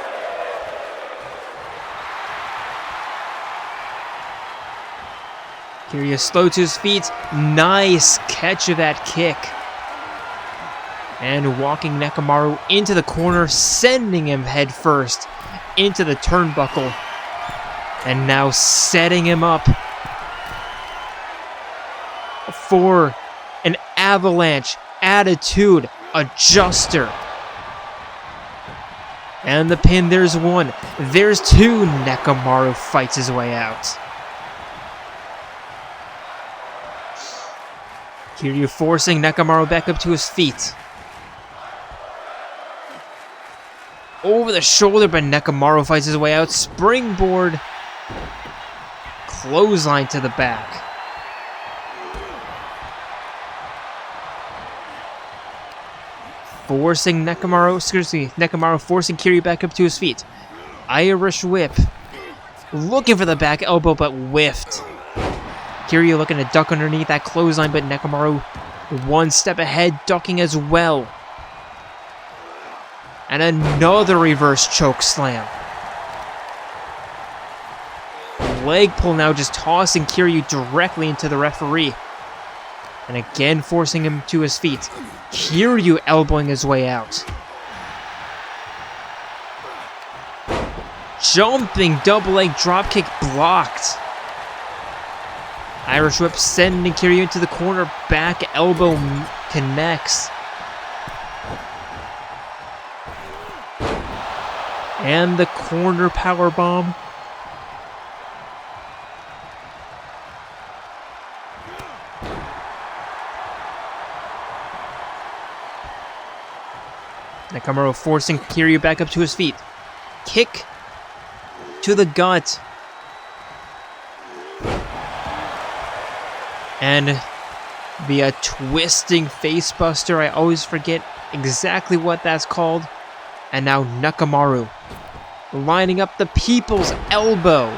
Kiryu slow to his feet. Nice catch of that kick. And walking Nekomaru into the corner, sending him head first into the turnbuckle. And now setting him up for an avalanche attitude adjuster. And the pin, there's 1. There's 2. Nekomaru fights his way out. Kiryu forcing Nekomaru back up to his feet. Over the shoulder, but Nekomaru fights his way out. Springboard. Clothesline to the back. Forcing Nekomaru forcing Kiryu back up to his feet. Irish whip. Looking for the back elbow, but whiffed. Kiryu looking to duck underneath that clothesline, but Nekomaru 1 step ahead, ducking as well. And another reverse choke slam. Leg pull now, just tossing Kiryu directly into the referee. And again forcing him to his feet. Kiryu elbowing his way out. Jumping double leg dropkick blocked. Irish whip sending Kiryu into the corner. Back elbow connects. And the corner powerbomb. Nekomaru forcing Kiryu back up to his feet. Kick to the gut. And the twisting facebuster. I always forget exactly what that's called. And now Nekomaru lining up the people's elbow.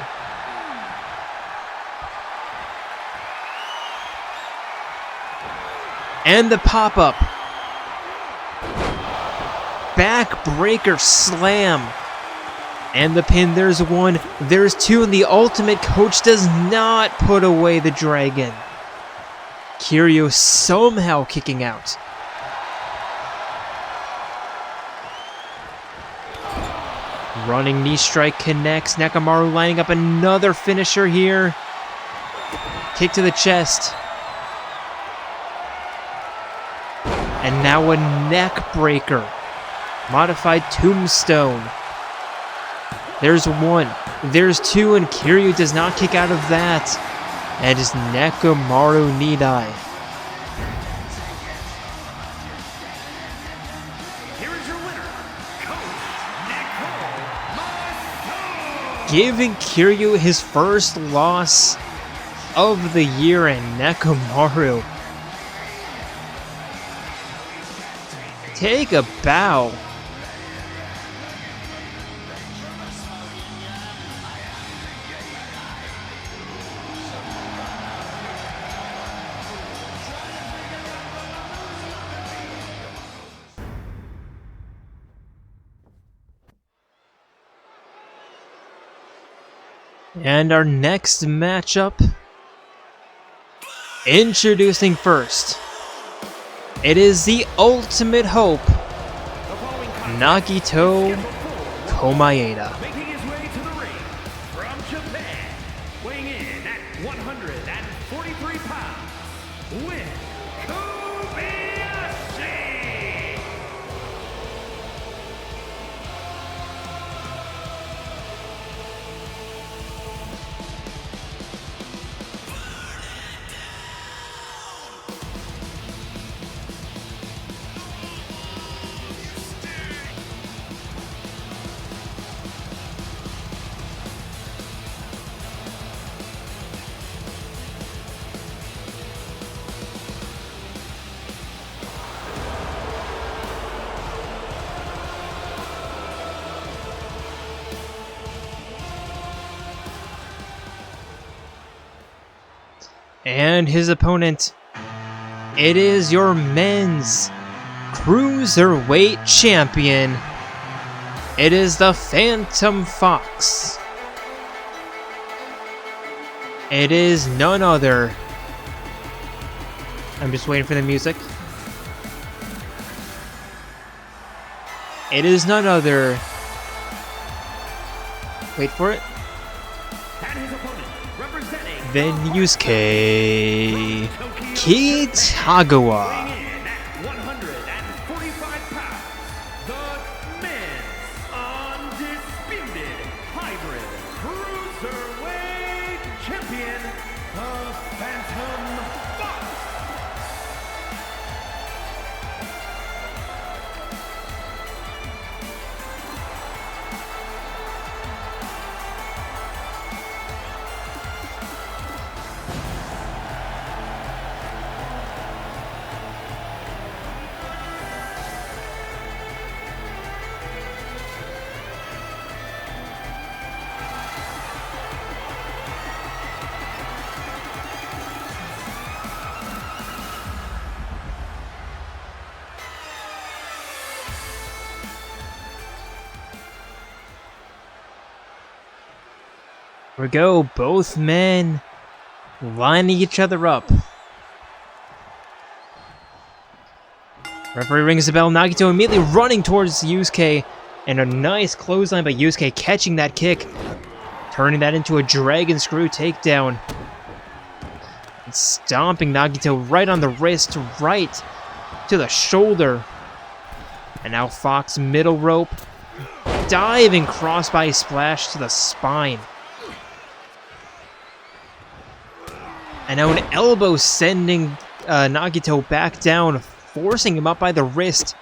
And the pop-up. Backbreaker slam. And the pin, there's 1, there's 2, and the Ultimate Coach does not put away the dragon. Kiryu somehow kicking out. Running knee strike connects. Nekomaru lining up another finisher here. Kick to the chest. And now a neck breaker. Modified tombstone. There's 1. There's 2, and Kiryu does not kick out of that. And it's Nekomaru Nidai. Here is your winner, Coach Nekomaru. Giving Kiryu his first loss of the year, and Nekomaru take a bow. And our next matchup, introducing first, it is the ultimate hope, Nagito Komaeda. Making his way to the ring from Japan, weighing in at 143 pounds, with Kobayashi. And his opponent, it is your men's cruiserweight champion. It is the Phantom Fox. It is none other. I'm just waiting for the music. It is none other. Wait for it. And his opponent, representing Then Yusuke Kitagawa. weighing in at 145 pounds, the men's undisputed hybrid cruiserweight champion, the Phantom Fox. Here we go, both men lining each other up. Referee rings the bell. Nagito immediately running towards Yusuke, and a nice clothesline by Yusuke, catching that kick, turning that into a dragon screw takedown. And stomping Nagito right on the wrist, right to the shoulder. And now Fox middle rope, diving crossbody splash to the spine. And now an elbow sending Nagito back down, forcing him up by the wrist.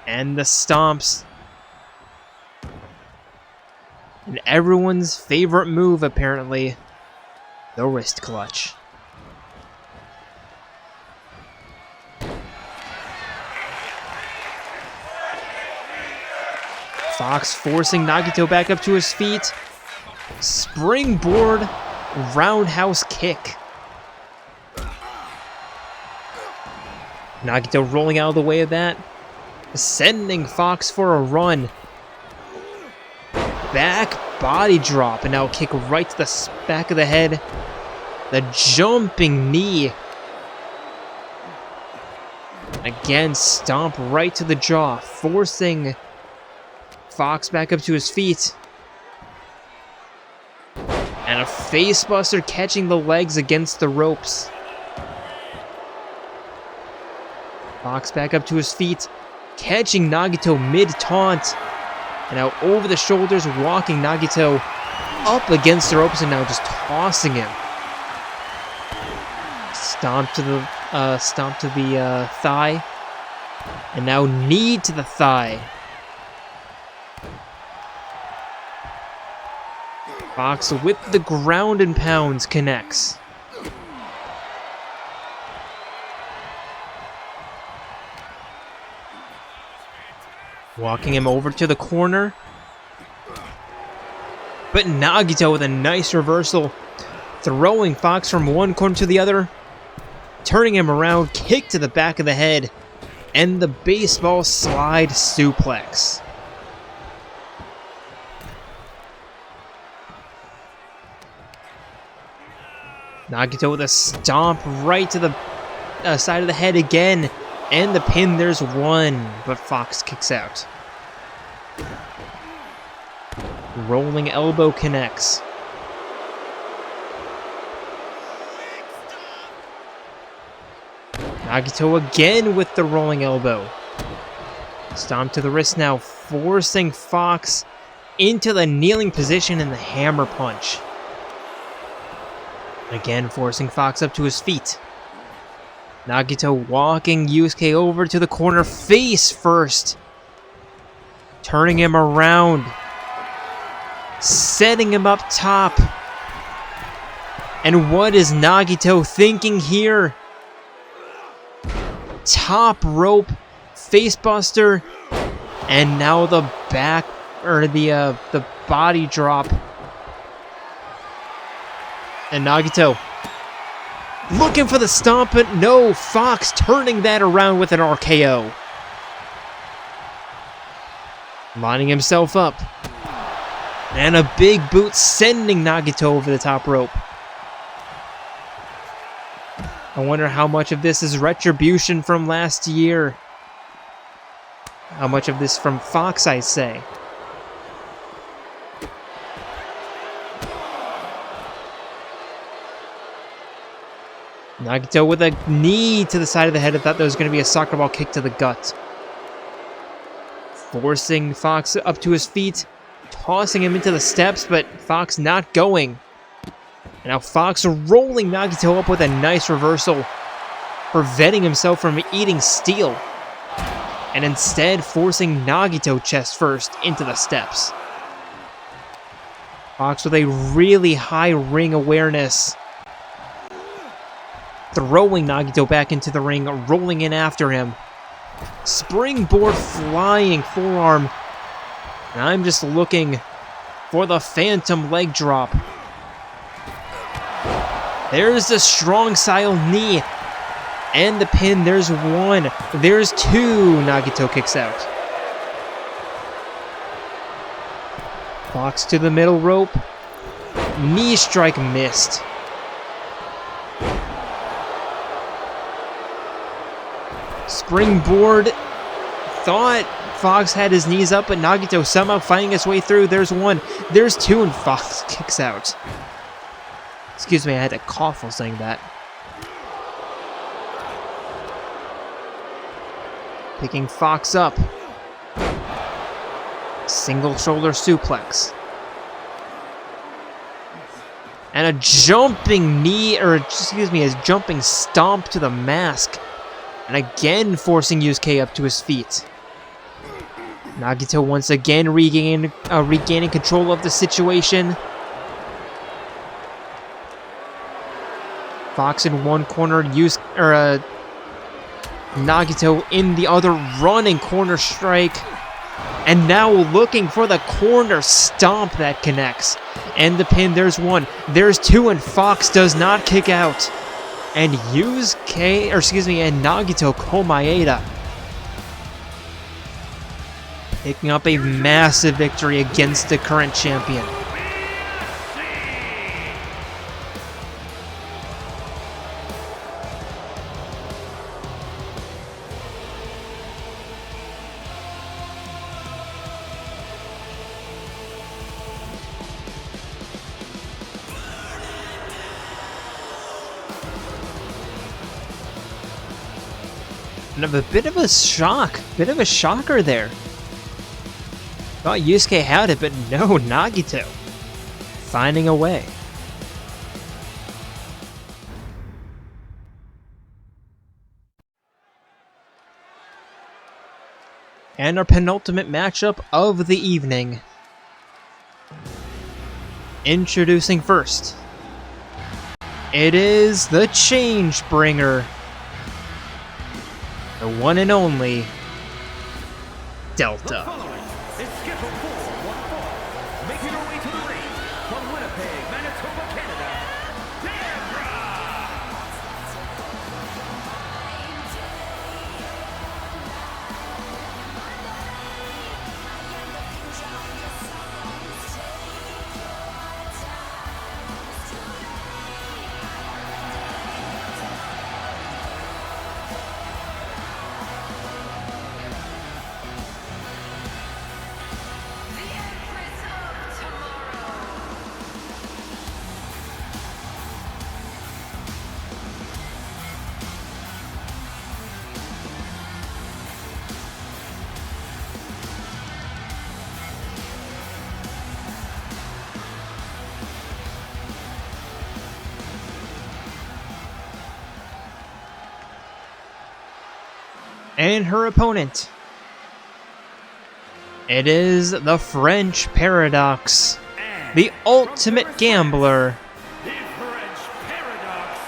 And the stomps. And everyone's favorite move, apparently, the wrist clutch. Fox forcing Nagito back up to his feet. Springboard roundhouse kick. Nagito rolling out of the way of that, sending Fox for a run. Back body drop, and now kick right to the back of the head. The jumping knee. Again, stomp right to the jaw, forcing Fox back up to his feet. And a facebuster catching the legs against the ropes. Fox back up to his feet, catching Nagito mid-taunt. And now over the shoulders, walking Nagito up against the ropes, and now just tossing him. Stomp to the thigh. And now knee to the thigh. Fox with the ground and pounds connects. Walking him over to the corner. But Nagito with a nice reversal. Throwing Fox from one corner to the other. Turning him around, kick to the back of the head. And the baseball slide suplex. Nagito with a stomp right to the side of the head again. And the pin, there's one, but Fox kicks out. Rolling elbow connects. Nagito again with the rolling elbow. Stomp to the wrist now, forcing Fox into the kneeling position and the hammer punch. Again, forcing Fox up to his feet. Nagito walking Yusuke over to the corner face first. Turning him around. Setting him up top. And what is Nagito thinking here? Top rope, facebuster, and now the back, or the body drop. And Nagito looking for the stomp, but no, Fox turning that around with an RKO. Lining himself up. And a big boot sending Nagito over the top rope. I wonder how much of this is retribution from last year. How much of this from Fox, I say. Nagito with a knee to the side of the head. I thought that was going to be a soccer ball kick to the gut. Forcing Fox up to his feet. Tossing him into the steps, but Fox not going. And now Fox rolling Nagito up with a nice reversal. Preventing himself from eating steel. And instead forcing Nagito chest first into the steps. Fox with a really high ring awareness. Throwing Nagito back into the ring, rolling in after him. Springboard flying forearm. And I'm just looking for the phantom leg drop. There's the strong style knee. And the pin, there's one. There's two. Nagito kicks out. Fox to the middle rope. Knee strike missed. Springboard. Thought Fox had his knees up, but Nagito somehow finding his way through. There's one. There's two, and Fox kicks out. Excuse me, I had to cough while saying that. Picking Fox up. Single shoulder suplex. And a jumping knee, or excuse me, a jumping stomp to the mask. And again forcing Yusuke up to his feet. Nagito once again regaining control of the situation. Fox in one corner, Nagito in the other, running corner strike. And now looking for the corner stomp that connects. And the pin, there's one, there's two, and Fox does not kick out. And Nagito Komaeda picking up a massive victory against the current champion. And a bit of a shocker there. Thought Yusuke had it, but no, Nagito finding a way. And our penultimate matchup of the evening. Introducing first. It is the Change Bringer. The one and only Delta. It's scheduled for one fall. Making her way to the ring from Winnipeg, Manitoba, Canada, And her opponent. It is the French Paradox, the ultimate gambler. The French Paradox,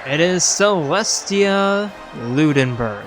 Ludenberg. It is Celestia Ludenberg.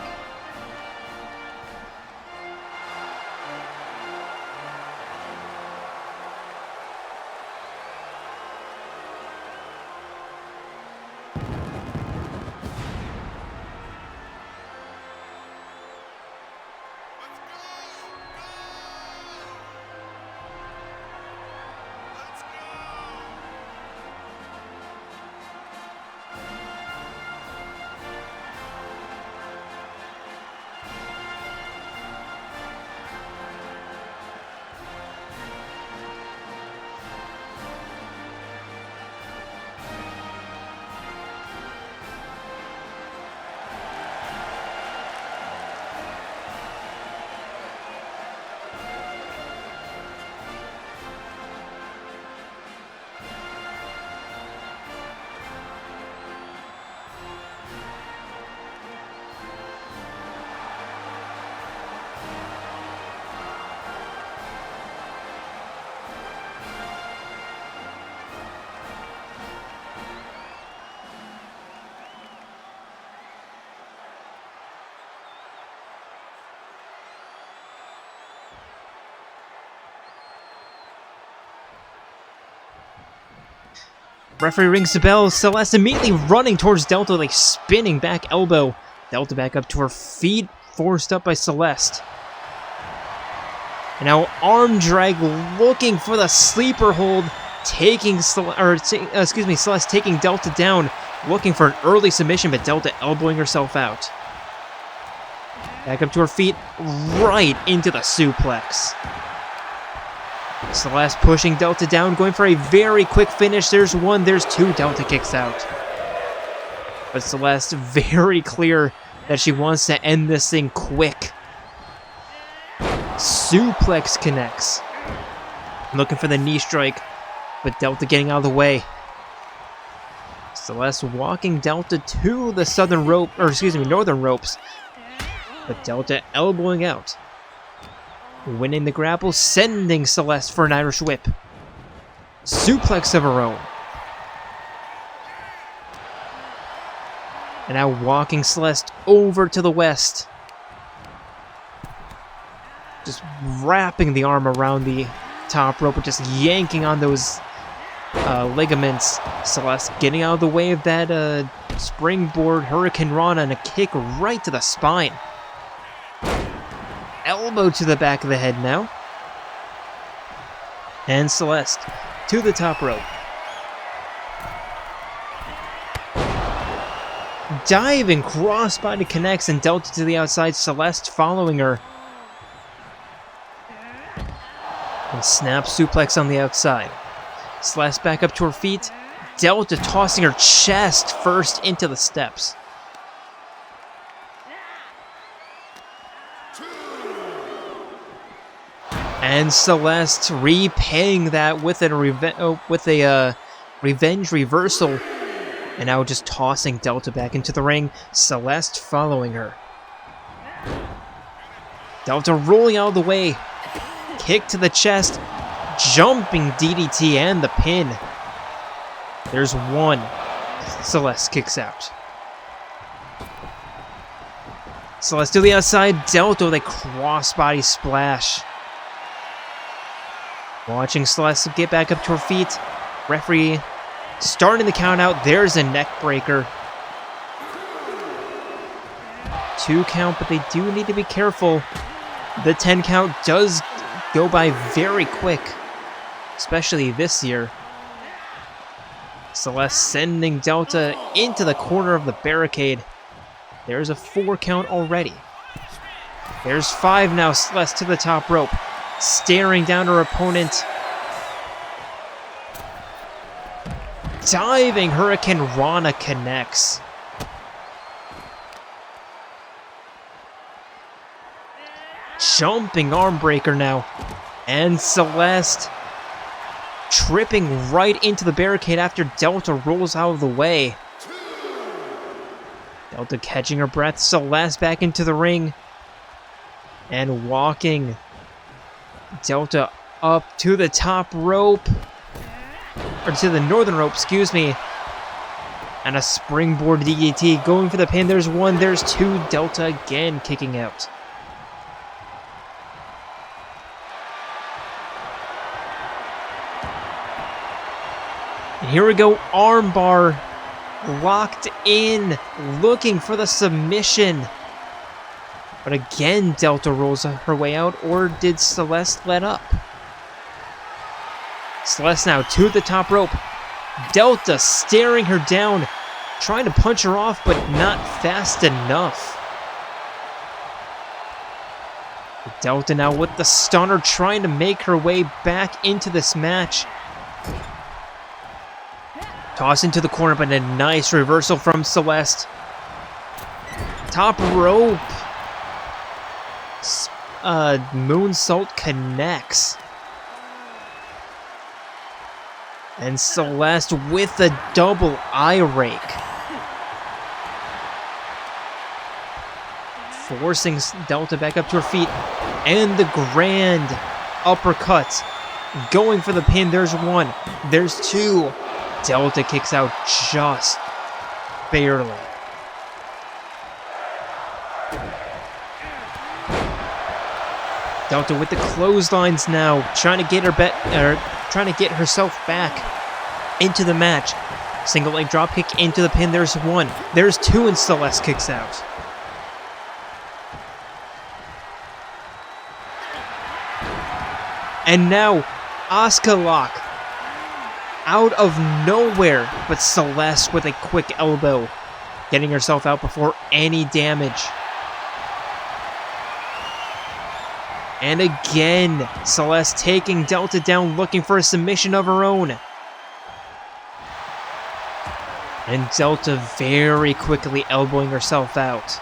Referee rings the bell. Celeste immediately running towards Delta, like spinning back elbow. Delta back up to her feet, forced up by Celeste. And now arm drag, looking for the sleeper hold, taking Celeste taking Delta down, looking for an early submission, but Delta elbowing herself out. Back up to her feet, right into the suplex. Celeste pushing Delta down, going for a very quick finish. There's one, there's two. Delta kicks out. But Celeste very clear that she wants to end this thing quick. Suplex connects. Looking for the knee strike, but Delta getting out of the way. Celeste walking Delta to the northern ropes. But Delta elbowing out. Winning the grapple, sending Celeste for an Irish whip. Suplex of her own. And now walking Celeste over to the west. Just wrapping the arm around the top rope, but just yanking on those ligaments. Celeste getting out of the way of that springboard Hurricane Rana and a kick right to the spine. Elbow to the back of the head now. And Celeste to the top rope. Diving crossbody connects and Delta to the outside. Celeste following her. And snap suplex on the outside. Celeste back up to her feet. Delta tossing her chest first into the steps. And Celeste repaying that with a revenge reversal. And now just tossing Delta back into the ring. Celeste following her. Delta rolling out of the way. Kick to the chest. Jumping DDT and the pin. There's one. Celeste kicks out. Celeste to the outside. Delta with a crossbody splash. Watching Celeste get back up to her feet. Referee starting the count out. There's a neck breaker. 2 count, but they do need to be careful. The 10 count does go by very quick, especially this year. Celeste sending Delta into the corner of the barricade. There's a 4 count already. There's 5 now. Celeste to the top rope. Staring down her opponent. Diving Hurricane Rana connects. Jumping arm breaker now. And Celeste tripping right into the barricade after Delta rolls out of the way. Delta catching her breath. Celeste back into the ring. And walking Delta up to the top rope. Or to the northern rope, excuse me. And a springboard DDT going for the pin. There's one, there's two. Delta again kicking out. And here we go, armbar. Locked in, looking for the submission. But again, Delta rolls her way out, or did Celeste let up? Celeste now to the top rope. Delta staring her down, trying to punch her off, but not fast enough. Delta now with the stunner, trying to make her way back into this match. Toss into the corner, but a nice reversal from Celeste. Top rope. Moonsault connects. And Celeste with a double eye rake. Forcing Delta back up to her feet. And the grand uppercut. Going for the pin. There's one. There's two. Delta kicks out just barely. Delta with the clotheslines now, trying to get herself back into the match. Single leg drop kick into the pin. There's one. There's two, and Celeste kicks out. And now Asuka lock. Out of nowhere, but Celeste with a quick elbow, getting herself out before any damage. And again, Celeste taking Delta down, looking for a submission of her own. And Delta very quickly elbowing herself out.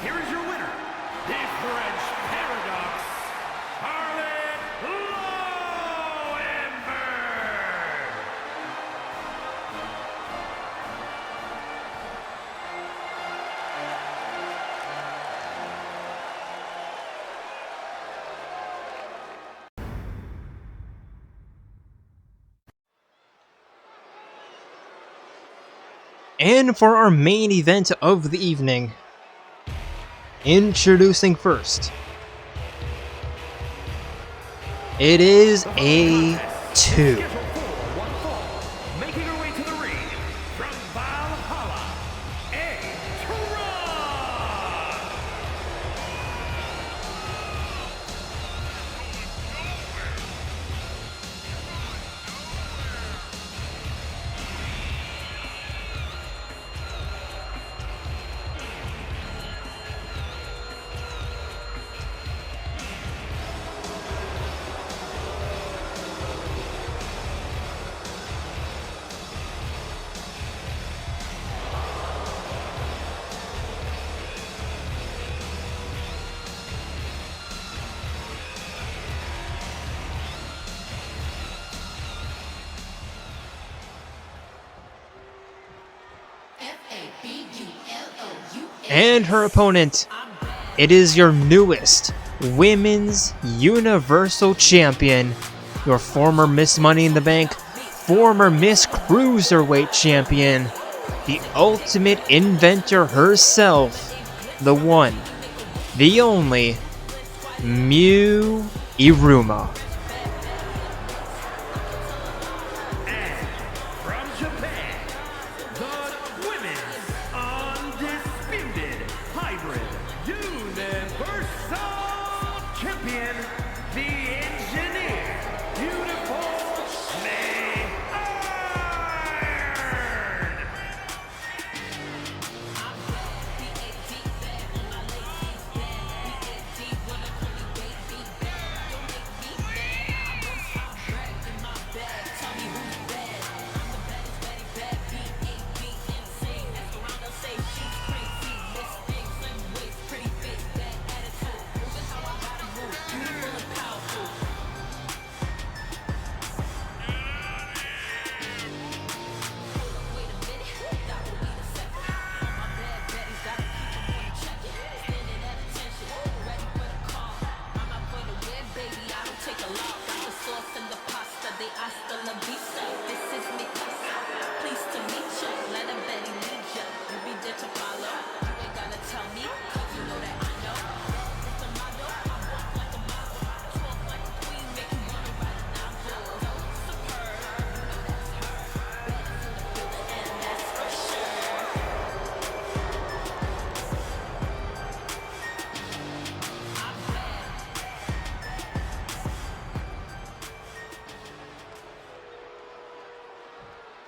Here is your winner, the French Paradox, Ludenberg. And for our main event of the evening, introducing first, it is a 2. Making her way to the ring from Valhalla, Eclipse. And her opponent, it is your newest Women's Universal Champion, your former Miss Money in the Bank, former Miss Cruiserweight champion, the ultimate inventor herself, the one, the only, Miu Iruma. And from Japan, the women's undisputed hybrid universal champion, the engineer, beautiful May Iron.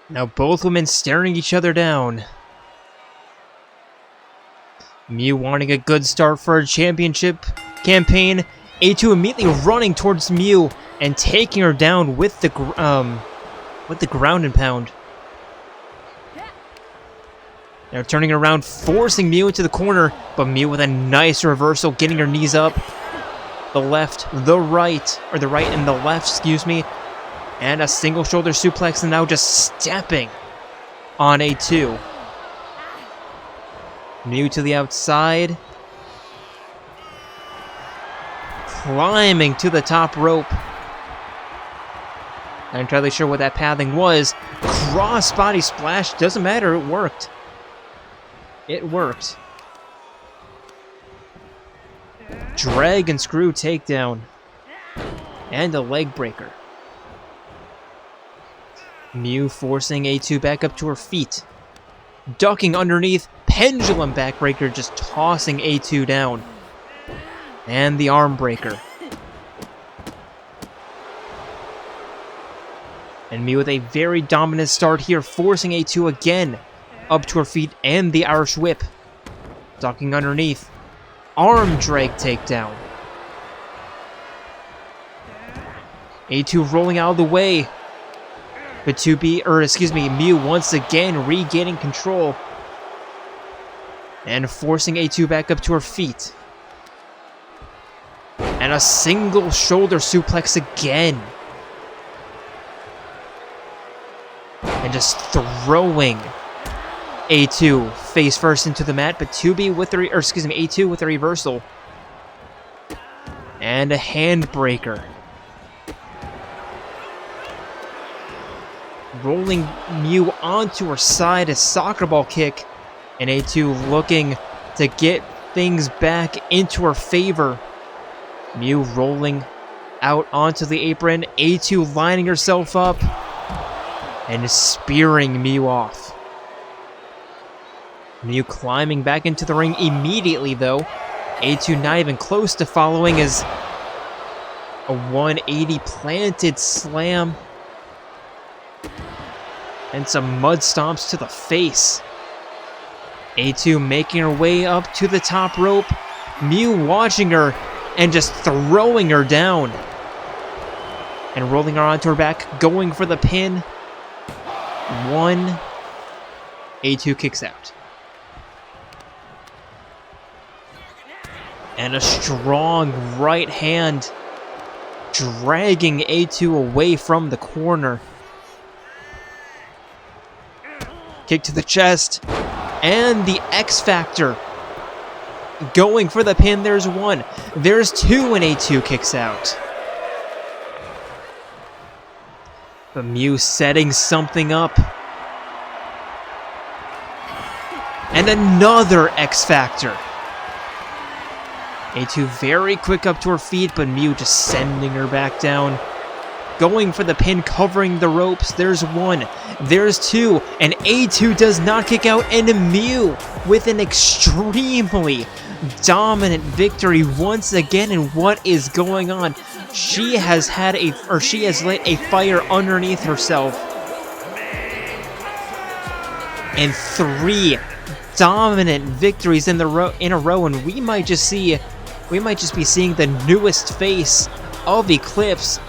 Now both women staring each other down. Miu wanting a good start for a championship campaign. A2 immediately running towards Miu and taking her down with the ground and pound. Now turning around, forcing Miu into the corner, but Miu with a nice reversal, getting her knees up. The left, the right, or the right and the left, excuse me. And a single shoulder suplex, and now just stepping on A2. Miu to the outside. Climbing to the top rope. Not entirely sure what that pathing was. Cross body splash, doesn't matter, it worked. It worked. Drag and screw takedown. And a leg breaker. Miu forcing A2 back up to her feet. Ducking underneath, pendulum backbreaker, just tossing A2 down. And the arm breaker. And Miu with a very dominant start here, forcing A2 again up to her feet, and the Irish whip. Ducking underneath. Arm drag takedown. A2 rolling out of the way. But Miu once again regaining control. And forcing A2 back up to her feet. And a single shoulder suplex again. And just throwing A2 face first into the mat, but A2 with a reversal. And a handbreaker. Rolling Miu onto her side, a soccer ball kick, and A2 looking to get things back into her favor. Miu rolling out onto the apron, A2 lining herself up, and spearing Miu off. Miu climbing back into the ring immediately though. A2 not even close to following as a 180 planted slam. And some mud stomps to the face. A2 making her way up to the top rope. Miu watching her and just throwing her down. And rolling her onto her back, going for the pin. 1. A2 kicks out. And a strong right hand dragging A2 away from the corner. Kick to the chest. And the X Factor. Going for the pin. There's 1. There's 2, and A2 kicks out. But Miu setting something up. And another X Factor. A2 very quick up to her feet, but Miu just sending her back down. Going for the pin, covering the ropes. There's one, there's two, and A2 does not kick out, and Miu with an extremely dominant victory once again. And what is going on? She has lit a fire underneath herself. And 3 dominant victories in a row, and we might just be seeing the newest face of Eclipse.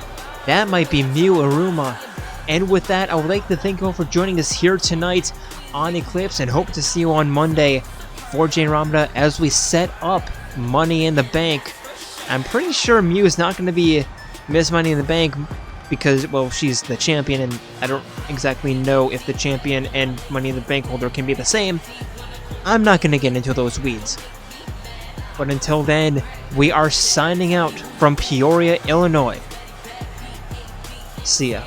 That might be Miu Iruma. And with that, I would like to thank you all for joining us here tonight on Eclipse, and hope to see you on Monday for JWE as we set up Money in the Bank. I'm pretty sure Miu is not going to be Miss Money in the Bank because, well, she's the champion, and I don't exactly know if the champion and Money in the Bank holder can be the same. I'm not going to get into those weeds. But until then, we are signing out from Peoria, Illinois. See ya.